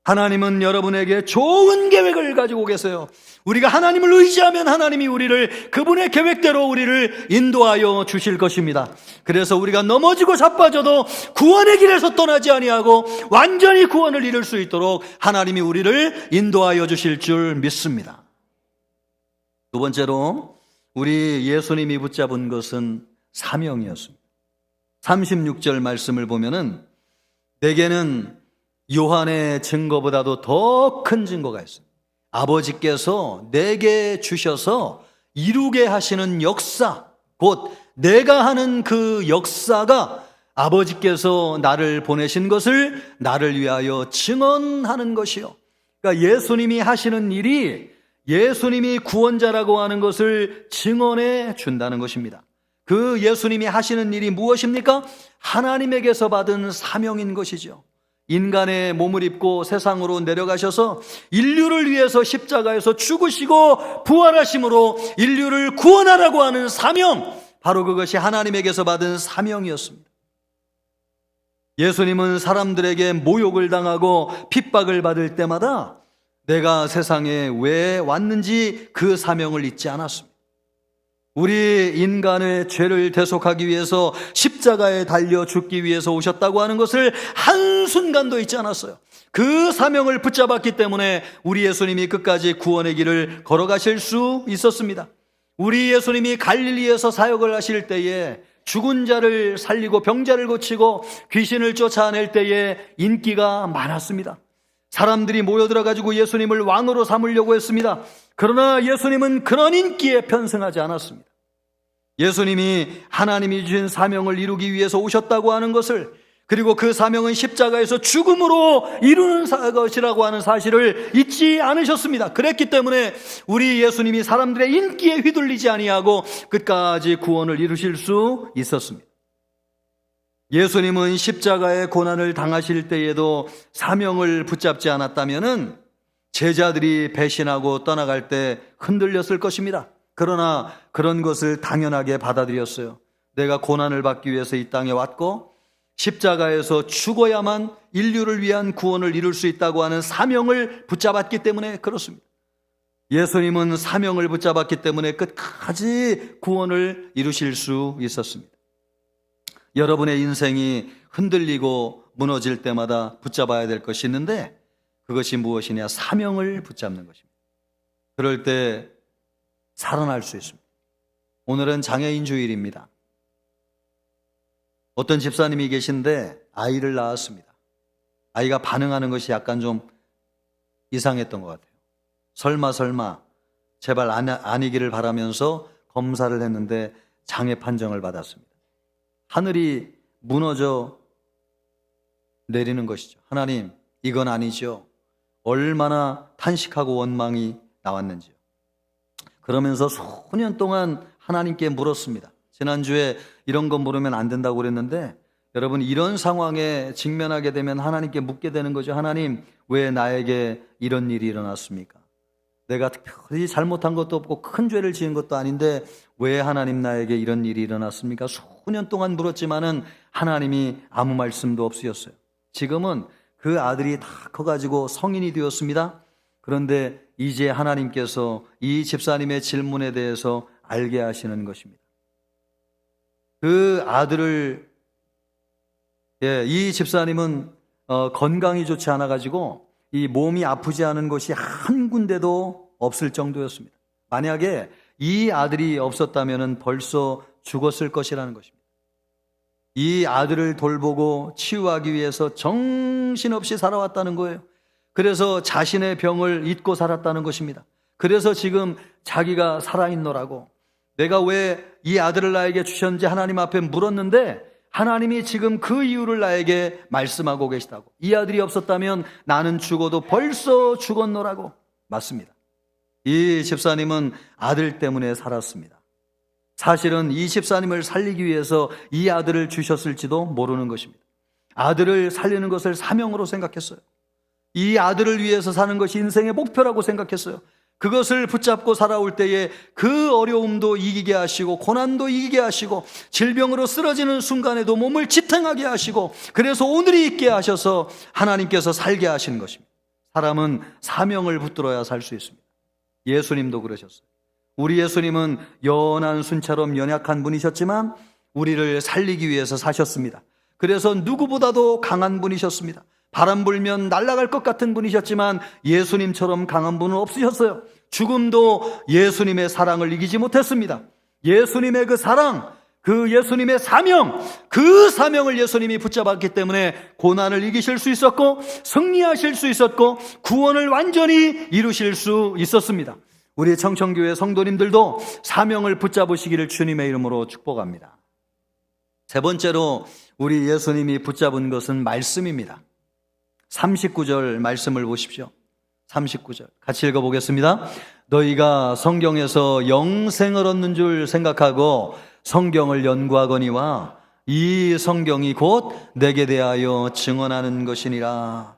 하나님은 여러분에게 좋은 계획을 가지고 계세요. 우리가 하나님을 의지하면 하나님이 우리를 그분의 계획대로 우리를 인도하여 주실 것입니다. 그래서 우리가 넘어지고 자빠져도 구원의 길에서 떠나지 아니하고 완전히 구원을 이룰 수 있도록 하나님이 우리를 인도하여 주실 줄 믿습니다. 두 번째로 우리 예수님이 붙잡은 것은 사명이었습니다. 36절 말씀을 보면은 내게는 요한의 증거보다도 더 큰 증거가 있습니다. 아버지께서 내게 주셔서 이루게 하시는 역사, 곧 내가 하는 그 역사가 아버지께서 나를 보내신 것을 나를 위하여 증언하는 것이요. 그러니까 예수님이 하시는 일이 예수님이 구원자라고 하는 것을 증언해 준다는 것입니다. 그 예수님이 하시는 일이 무엇입니까? 하나님에게서 받은 사명인 것이죠. 인간의 몸을 입고 세상으로 내려가셔서 인류를 위해서 십자가에서 죽으시고 부활하심으로 인류를 구원하라고 하는 사명, 바로 그것이 하나님에게서 받은 사명이었습니다. 예수님은 사람들에게 모욕을 당하고 핍박을 받을 때마다 내가 세상에 왜 왔는지 그 사명을 잊지 않았습니다. 우리 인간의 죄를 대속하기 위해서 십자가에 달려 죽기 위해서 오셨다고 하는 것을 한순간도 잊지 않았어요. 그 사명을 붙잡았기 때문에 우리 예수님이 끝까지 구원의 길을 걸어가실 수 있었습니다. 우리 예수님이 갈릴리에서 사역을 하실 때에 죽은 자를 살리고 병자를 고치고 귀신을 쫓아낼 때에 인기가 많았습니다. 사람들이 모여들어가지고 예수님을 왕으로 삼으려고 했습니다. 그러나 예수님은 그런 인기에 편승하지 않았습니다. 예수님이 하나님이 주신 사명을 이루기 위해서 오셨다고 하는 것을, 그리고 그 사명은 십자가에서 죽음으로 이루는 것이라고 하는 사실을 잊지 않으셨습니다. 그랬기 때문에 우리 예수님이 사람들의 인기에 휘둘리지 아니하고 끝까지 구원을 이루실 수 있었습니다. 예수님은 십자가의 고난을 당하실 때에도 사명을 붙잡지 않았다면은 제자들이 배신하고 떠나갈 때 흔들렸을 것입니다. 그러나 그런 것을 당연하게 받아들였어요. 내가 고난을 받기 위해서 이 땅에 왔고 십자가에서 죽어야만 인류를 위한 구원을 이룰 수 있다고 하는 사명을 붙잡았기 때문에 그렇습니다. 예수님은 사명을 붙잡았기 때문에 끝까지 구원을 이루실 수 있었습니다. 여러분의 인생이 흔들리고 무너질 때마다 붙잡아야 될 것이 있는데, 그것이 무엇이냐? 사명을 붙잡는 것입니다. 그럴 때 살아날 수 있습니다. 오늘은 장애인 주일입니다. 어떤 집사님이 계신데 아이를 낳았습니다. 아이가 반응하는 것이 약간 좀 이상했던 것 같아요. 설마 제발 아니기를 바라면서 검사를 했는데 장애 판정을 받았습니다. 하늘이 무너져 내리는 것이죠. 하나님, 이건 아니죠. 얼마나 탄식하고 원망이 나왔는지요. 그러면서 수년 동안 하나님께 물었습니다. 지난주에 이런 거 물으면 안 된다고 그랬는데, 여러분, 이런 상황에 직면하게 되면 하나님께 묻게 되는 거죠. 하나님, 왜 나에게 이런 일이 일어났습니까? 내가 특별히 잘못한 것도 없고 큰 죄를 지은 것도 아닌데 왜 하나님 나에게 이런 일이 일어났습니까? 수년 동안 물었지만은 하나님이 아무 말씀도 없으셨어요. 지금은 그 아들이 다 커가지고 성인이 되었습니다. 그런데 이제 하나님께서 이 집사님의 질문에 대해서 알게 하시는 것입니다. 그 아들을, 이 집사님은 건강이 좋지 않아가지고 이 몸이 아프지 않은 곳이 한 군데도 없을 정도였습니다. 만약에 이 아들이 없었다면 벌써 죽었을 것이라는 것입니다. 이 아들을 돌보고 치유하기 위해서 정신없이 살아왔다는 거예요. 그래서 자신의 병을 잊고 살았다는 것입니다. 그래서 지금 자기가 살아있노라고, 내가 왜 이 아들을 나에게 주셨는지 하나님 앞에 물었는데 하나님이 지금 그 이유를 나에게 말씀하고 계시다고. 이 아들이 없었다면 나는 죽어도 벌써 죽었노라고. 맞습니다. 이 집사님은 아들 때문에 살았습니다. 사실은 이 집사님을 살리기 위해서 이 아들을 주셨을지도 모르는 것입니다. 아들을 살리는 것을 사명으로 생각했어요. 이 아들을 위해서 사는 것이 인생의 목표라고 생각했어요. 그것을 붙잡고 살아올 때에 그 어려움도 이기게 하시고 고난도 이기게 하시고 질병으로 쓰러지는 순간에도 몸을 지탱하게 하시고 그래서 오늘이 있게 하셔서 하나님께서 살게 하시는 것입니다. 사람은 사명을 붙들어야 살 수 있습니다. 예수님도 그러셨어요. 우리 예수님은 연한 순처럼 연약한 분이셨지만 우리를 살리기 위해서 사셨습니다. 그래서 누구보다도 강한 분이셨습니다. 바람 불면 날아갈 것 같은 분이셨지만 예수님처럼 강한 분은 없으셨어요. 죽음도 예수님의 사랑을 이기지 못했습니다. 예수님의 그 사랑, 그 예수님의 사명, 그 사명을 예수님이 붙잡았기 때문에 고난을 이기실 수 있었고 승리하실 수 있었고 구원을 완전히 이루실 수 있었습니다. 우리 청천교회 성도님들도 사명을 붙잡으시기를 주님의 이름으로 축복합니다. 세 번째로 우리 예수님이 붙잡은 것은 말씀입니다. 39절 말씀을 보십시오. 39절 같이 읽어보겠습니다. 너희가 성경에서 영생을 얻는 줄 생각하고 성경을 연구하거니와 이 성경이 곧 내게 대하여 증언하는 것이니라.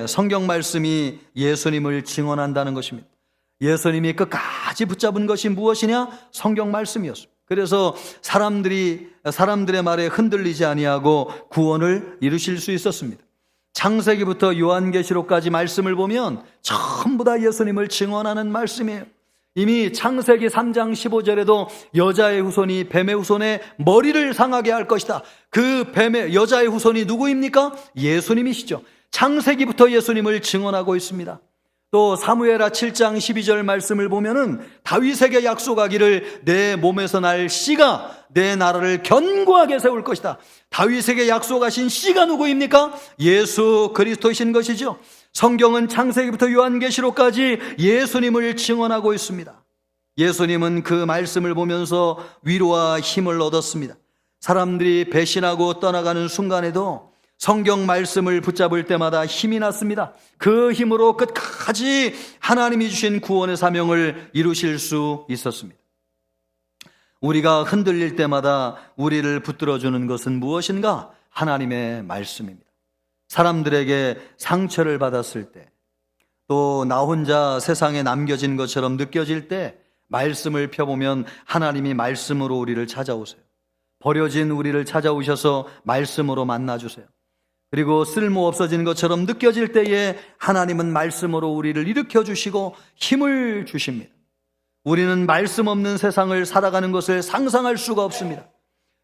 성경 말씀이 예수님을 증언한다는 것입니다. 예수님이 끝까지 붙잡은 것이 무엇이냐? 성경 말씀이었습니다. 그래서 사람들의 말에 흔들리지 아니하고 구원을 이루실 수 있었습니다. 창세기부터 요한계시록까지 말씀을 보면 전부 다 예수님을 증언하는 말씀이에요. 이미 창세기 3장 15절에도 여자의 후손이 뱀의 후손의 머리를 상하게 할 것이다. 그 여자의 후손이 누구입니까? 예수님이시죠. 창세기부터 예수님을 증언하고 있습니다. 또 사무엘하 7장 12절 말씀을 보면은 다윗에게 약속하기를 내 몸에서 날 씨가 내 나라를 견고하게 세울 것이다. 다윗에게 약속하신 씨가 누구입니까? 예수 그리스도이신 것이죠. 성경은 창세기부터 요한계시록까지 예수님을 증언하고 있습니다. 예수님은 그 말씀을 보면서 위로와 힘을 얻었습니다. 사람들이 배신하고 떠나가는 순간에도 성경 말씀을 붙잡을 때마다 힘이 났습니다. 그 힘으로 끝까지 하나님이 주신 구원의 사명을 이루실 수 있었습니다. 우리가 흔들릴 때마다 우리를 붙들어주는 것은 무엇인가? 하나님의 말씀입니다. 사람들에게 상처를 받았을 때, 또 나 혼자 세상에 남겨진 것처럼 느껴질 때 말씀을 펴보면 하나님이 말씀으로 우리를 찾아오세요. 버려진 우리를 찾아오셔서 말씀으로 만나주세요. 그리고 쓸모 없어진 것처럼 느껴질 때에 하나님은 말씀으로 우리를 일으켜주시고 힘을 주십니다. 우리는 말씀 없는 세상을 살아가는 것을 상상할 수가 없습니다.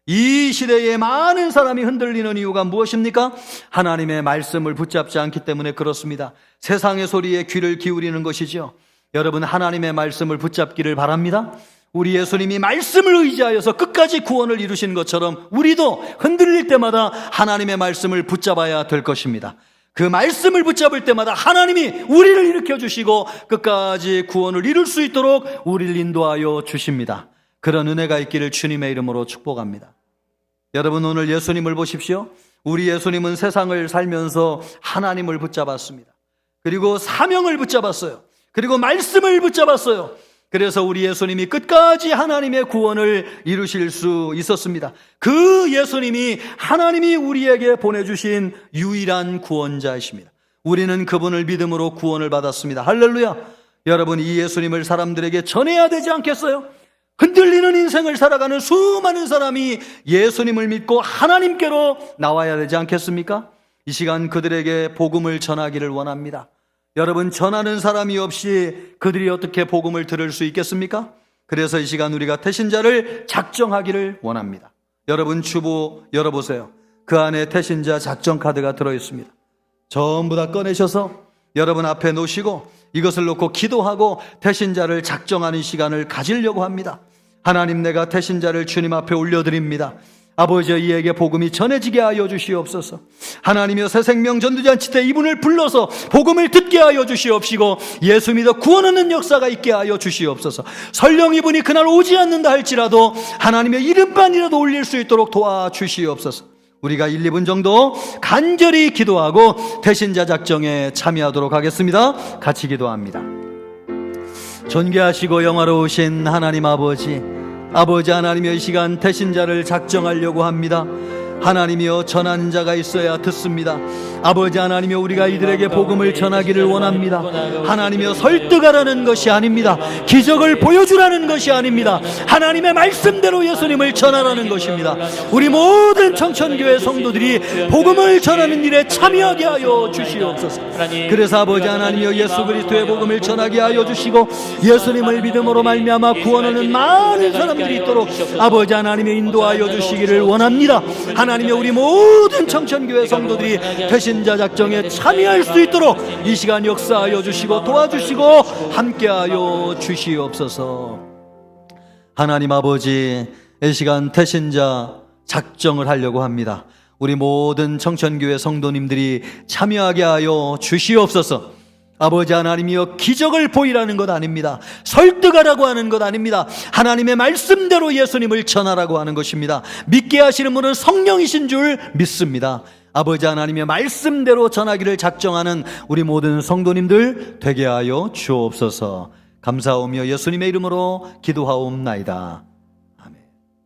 이 시대에 많은 사람이 흔들리는 이유가 무엇입니까? 하나님의 말씀을 붙잡지 않기 때문에 그렇습니다. 세상의 소리에 귀를 기울이는 것이죠. 여러분, 하나님의 말씀을 붙잡기를 바랍니다. 우리 예수님이 말씀을 의지하여서 끝까지 구원을 이루신 것처럼 우리도 흔들릴 때마다 하나님의 말씀을 붙잡아야 될 것입니다. 그 말씀을 붙잡을 때마다 하나님이 우리를 일으켜 주시고 끝까지 구원을 이룰 수 있도록 우리를 인도하여 주십니다. 그런 은혜가 있기를 주님의 이름으로 축복합니다. 여러분, 오늘 예수님을 보십시오. 우리 예수님은 세상을 살면서 하나님을 붙잡았습니다. 그리고 사명을 붙잡았어요. 그리고 말씀을 붙잡았어요. 그래서 우리 예수님이 끝까지 하나님의 구원을 이루실 수 있었습니다. 그 예수님이 하나님이 우리에게 보내주신 유일한 구원자이십니다. 우리는 그분을 믿음으로 구원을 받았습니다. 할렐루야. 여러분, 이 예수님을 사람들에게 전해야 되지 않겠어요? 흔들리는 인생을 살아가는 수많은 사람이 예수님을 믿고 하나님께로 나와야 되지 않겠습니까? 이 시간 그들에게 복음을 전하기를 원합니다. 여러분, 전하는 사람이 없이 그들이 어떻게 복음을 들을 수 있겠습니까? 그래서 이 시간 우리가 태신자를 작정하기를 원합니다. 여러분, 주보 열어보세요. 그 안에 태신자 작정 카드가 들어있습니다. 전부 다 꺼내셔서 여러분 앞에 놓으시고 이것을 놓고 기도하고 태신자를 작정하는 시간을 가지려고 합니다. 하나님, 내가 태신자를 주님 앞에 올려드립니다. 아버지, 이에게 복음이 전해지게 하여 주시옵소서. 하나님이여, 새생명 전도잔치 때 이분을 불러서 복음을 듣게 하여 주시옵시고 예수 믿어 구원 얻는 역사가 있게 하여 주시옵소서. 설령 이분이 그날 오지 않는다 할지라도 하나님의 이름만이라도 올릴 수 있도록 도와주시옵소서. 우리가 1, 2분 정도 간절히 기도하고 태신자 작정에 참여하도록 하겠습니다. 같이 기도합니다. 존귀하시고 영화로우신 하나님 아버지 하나님의 이 시간 태신자를 작정하려고 합니다. 하나님이여, 전하는 자가 있어야 듣습니다. 아버지 하나님이여, 우리가 이들에게 복음을 전하기를 원합니다. 하나님이여, 설득하라는 것이 아닙니다. 기적을 보여주라는 것이 아닙니다. 하나님의 말씀대로 예수님을 전하라는 것입니다. 우리 모든 청천교회 성도들이 복음을 전하는 일에 참여하게 하여 주시옵소서. 그래서 아버지 하나님이여, 예수 그리스도의 복음을 전하게 하여 주시고 예수님을 믿음으로 말미암아 구원하는 많은 사람들이 있도록 아버지 하나님의 인도하여 주시기를 원합니다. 하나님이여, 우리 모든 청천교회 성도들이 태신자 작정에 참여할 수 있도록 이 시간 역사하여 주시고 도와주시고 함께하여 주시옵소서. 하나님 아버지, 이 시간 태신자 작정을 하려고 합니다. 우리 모든 청천교회 성도님들이 참여하게 하여 주시옵소서. 아버지 하나님이여, 기적을 보이라는 것 아닙니다. 설득하라고 하는 것 아닙니다. 하나님의 말씀대로 예수님을 전하라고 하는 것입니다. 믿게 하시는 분은 성령이신 줄 믿습니다. 아버지 하나님의 말씀대로 전하기를 작정하는 우리 모든 성도님들 되게 하여 주옵소서. 감사하오며 예수님의 이름으로 기도하옵나이다. 아멘.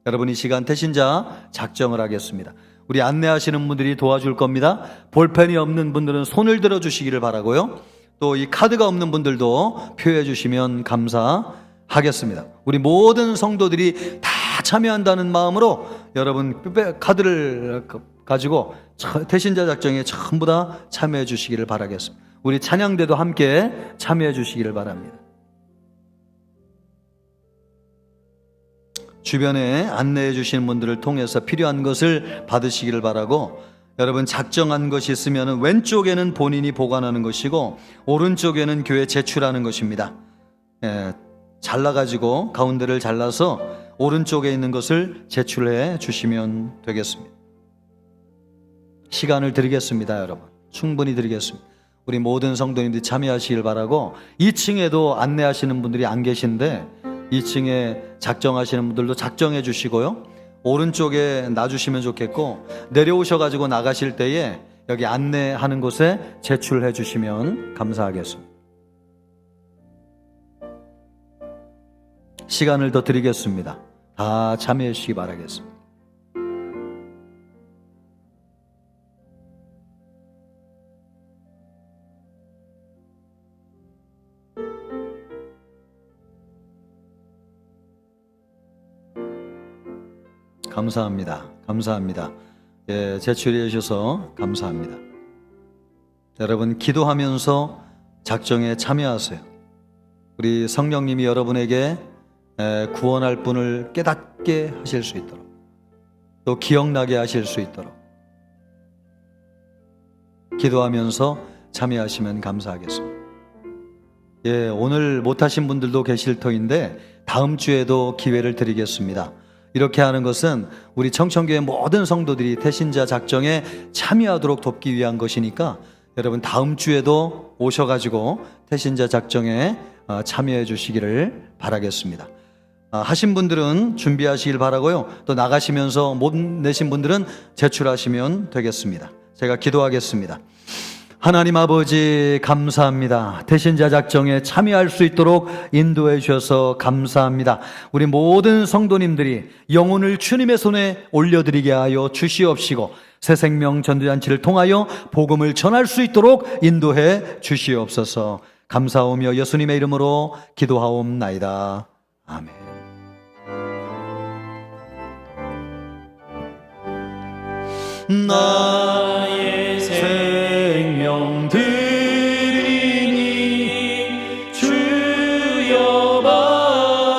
여러분, 이 시간 태신자 작정을 하겠습니다. 우리 안내하시는 분들이 도와줄 겁니다. 볼펜이 없는 분들은 손을 들어주시기를 바라고요. 또 이 카드가 없는 분들도 표해 주시면 감사하겠습니다. 우리 모든 성도들이 다 참여한다는 마음으로 여러분 카드를 가지고 태신자 작정에 전부 다 참여해 주시기를 바라겠습니다. 우리 찬양대도 함께 참여해 주시기를 바랍니다. 주변에 안내해 주시는 분들을 통해서 필요한 것을 받으시기를 바라고, 여러분 작정한 것이 있으면 왼쪽에는 본인이 보관하는 것이고 오른쪽에는 교회 제출하는 것입니다. 잘라가지고 가운데를 잘라서 오른쪽에 있는 것을 제출해 주시면 되겠습니다. 시간을 드리겠습니다. 여러분, 충분히 드리겠습니다. 우리 모든 성도님들이 참여하시길 바라고, 2층에도 안내하시는 분들이 안 계신데 2층에 작정하시는 분들도 작정해 주시고요, 오른쪽에 놔주시면 좋겠고, 내려오셔가지고 나가실 때에 여기 안내하는 곳에 제출해 주시면 감사하겠습니다. 시간을 더 드리겠습니다. 다 참여해 주시기 바라겠습니다. 감사합니다. 감사합니다. 예, 제출해 주셔서 감사합니다. 여러분, 기도하면서 작정에 참여하세요. 우리 성령님이 여러분에게 구원할 분을 깨닫게 하실 수 있도록, 또 기억나게 하실 수 있도록 기도하면서 참여하시면 감사하겠습니다. 예, 오늘 못하신 분들도 계실 터인데 다음 주에도 기회를 드리겠습니다. 이렇게 하는 것은 우리 청천교회 모든 성도들이 태신자 작정에 참여하도록 돕기 위한 것이니까, 여러분 다음 주에도 오셔가지고 태신자 작정에 참여해 주시기를 바라겠습니다. 하신 분들은 준비하시길 바라고요. 또 나가시면서 못 내신 분들은 제출하시면 되겠습니다. 제가 기도하겠습니다. 하나님 아버지, 감사합니다. 태신자 작정에 참여할 수 있도록 인도해 주셔서 감사합니다. 우리 모든 성도님들이 영혼을 주님의 손에 올려드리게 하여 주시옵시고, 새생명 전도잔치를 통하여 복음을 전할 수 있도록 인도해 주시옵소서. 감사하오며 예수님의 이름으로 기도하옵나이다. 아멘. 나의 생명 드리니 주여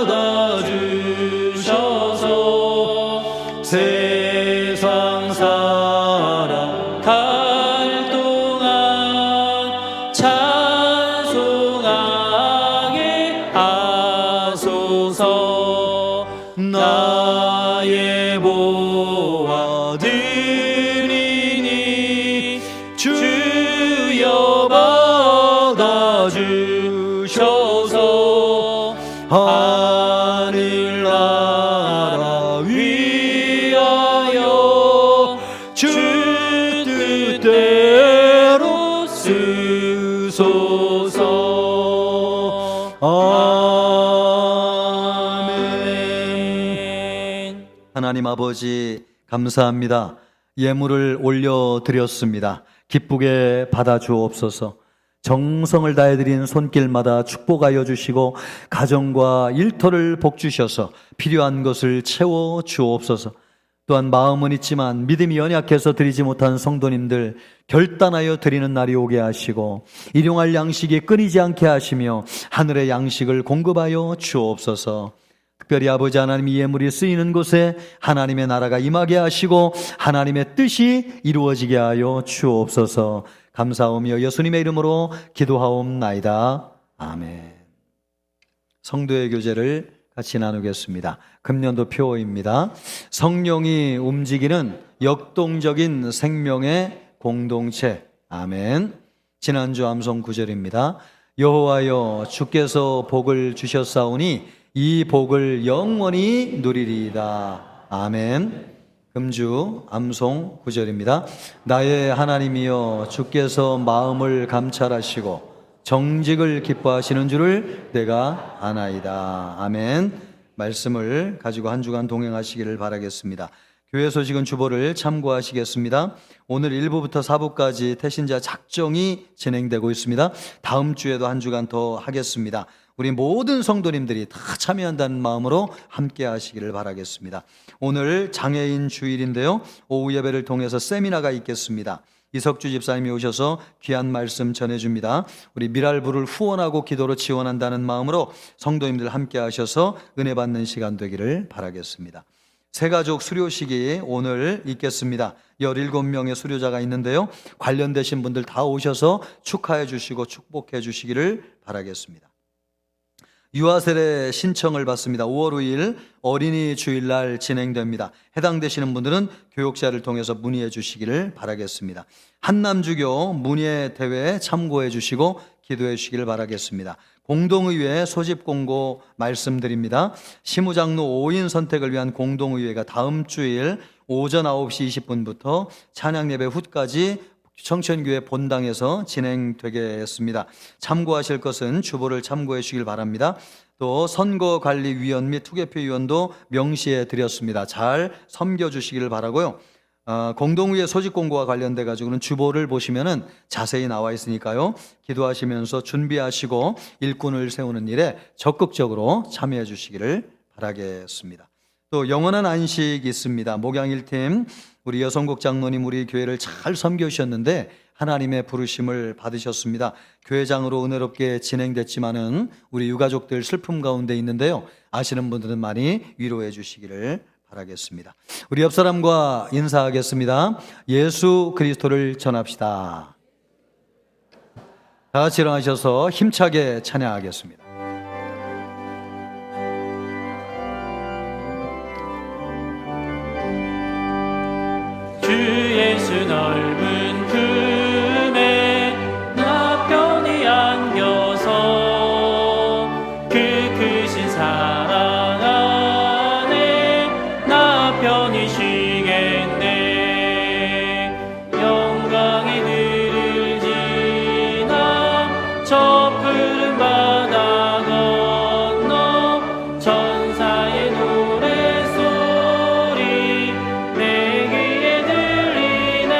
받아주셔서 세상 살아갈 동안 찬송하게 하소서. 나의 보아 드리니 주여 받아주셔서 하늘나라 위하여 주 뜻대로 쓰소서. 하나님 아버지 감사합니다. 예물을 올려드렸습니다. 기쁘게 받아주옵소서. 정성을 다해 드린 손길마다 축복하여 주시고 가정과 일터를 복주셔서 필요한 것을 채워 주옵소서. 또한 마음은 있지만 믿음이 연약해서 드리지 못한 성도님들 결단하여 드리는 날이 오게 하시고 일용할 양식이 끊이지 않게 하시며 하늘의 양식을 공급하여 주옵소서. 특별히 아버지 하나님, 이 예물이 쓰이는 곳에 하나님의 나라가 임하게 하시고 하나님의 뜻이 이루어지게 하여 주옵소서. 감사하며 예수님의 이름으로 기도하옵나이다. 아멘. 성도의 교제를 같이 나누겠습니다. 금년도 표어입니다. 성령이 움직이는 역동적인 생명의 공동체. 아멘. 지난주 암송 9절입니다. 여호와여 주께서 복을 주셨사오니 이 복을 영원히 누리리이다. 아멘. 금주 암송 9절입니다. 나의 하나님이여 주께서 마음을 감찰하시고 정직을 기뻐하시는 줄을 내가 아나이다. 아멘. 말씀을 가지고 한 주간 동행하시기를 바라겠습니다. 교회 소식은 주보를 참고하시겠습니다. 오늘 1부부터 4부까지 태신자 작정이 진행되고 있습니다. 다음 주에도 한 주간 더 하겠습니다. 우리 모든 성도님들이 다 참여한다는 마음으로 함께 하시기를 바라겠습니다. 오늘 장애인 주일인데요. 오후 예배를 통해서 세미나가 있겠습니다. 이석주 집사님이 오셔서 귀한 말씀 전해줍니다. 우리 미랄부를 후원하고 기도로 지원한다는 마음으로 성도님들 함께 하셔서 은혜 받는 시간 되기를 바라겠습니다. 새가족 수료식이 오늘 있겠습니다. 17명의 수료자가 있는데요. 관련되신 분들 다 오셔서 축하해 주시고 축복해 주시기를 바라겠습니다. 유아세례 신청을 받습니다. 5월 5일 어린이 주일날 진행됩니다. 해당되시는 분들은 교육자를 통해서 문의해 주시기를 바라겠습니다. 한남주교 문예 대회에 참고해 주시고 기도해 주시기를 바라겠습니다. 공동의회 소집 공고 말씀드립니다. 시무장로 5인 선택을 위한 공동의회가 다음 주일 오전 9시 20분부터 찬양예배 후까지 청천교회 본당에서 진행되겠습니다. 참고하실 것은 주보를 참고해 주시길 바랍니다. 또 선거관리위원 및 투개표위원도 명시해 드렸습니다. 잘 섬겨주시기를 바라고요. 공동의회 소집 공고와 관련돼 가지고는 주보를 보시면은 자세히 나와 있으니까요. 기도하시면서 준비하시고 일꾼을 세우는 일에 적극적으로 참여해 주시기를 바라겠습니다. 또 영원한 안식이 있습니다. 목양일팀 우리 여성국 장로님 우리 교회를 잘 섬겨주셨는데 하나님의 부르심을 받으셨습니다. 교회장으로 은혜롭게 진행됐지만은 우리 유가족들 슬픔 가운데 있는데요. 아시는 분들은 많이 위로해 주시기를 바라겠습니다. 우리 옆 사람과 인사하겠습니다. 예수 그리스도를 전합시다. 다 같이 일어나셔서 힘차게 찬양하겠습니다. 주 예수 넓은 품에 나 편히 안겨서 그 크신 사랑 안에 나 편히 쉬겠네. 영광의 들을 지나 저 푸른 바다 건너 천사의 노래소리 내 귀에 들리네.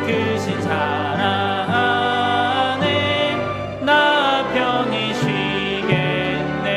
크신 사랑 안에 나 편히 쉬겠네.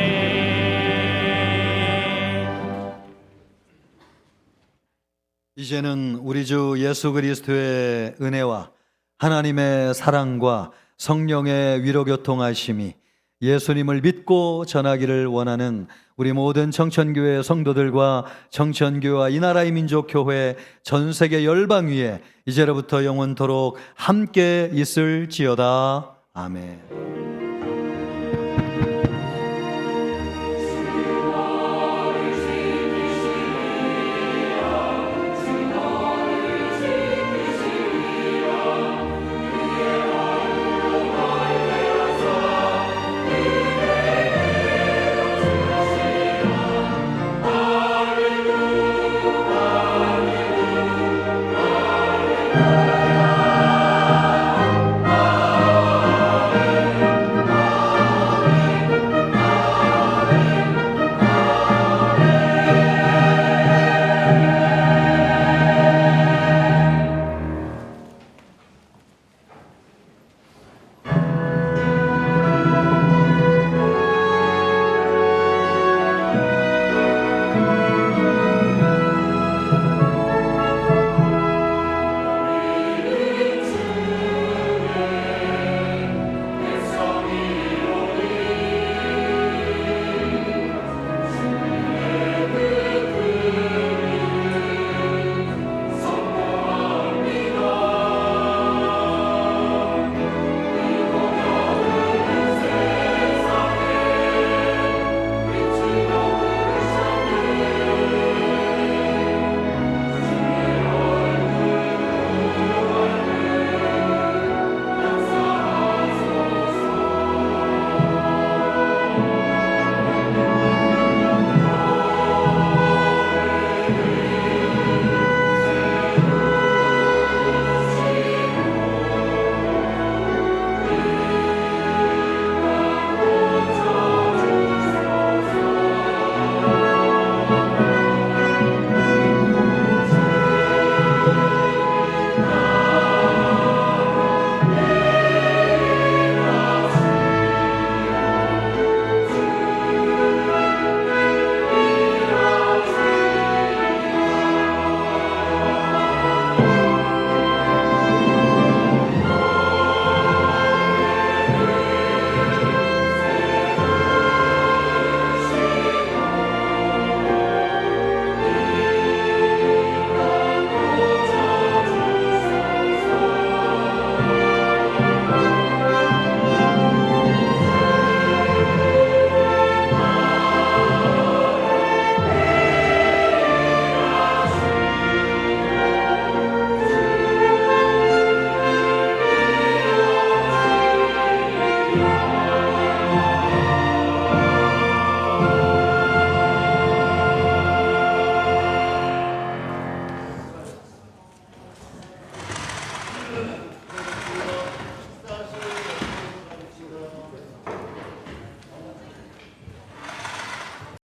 이제는 우리 주 예수 그리스도의 은혜와 하나님의 사랑과 성령의 위로교통하심이 예수님을 믿고 전하기를 원하는 우리 모든 청천교회 성도들과 청천교회와 이 나라의 민족교회 전 세계 열방 위에 이제로부터 영원토록 함께 있을지어다. 아멘.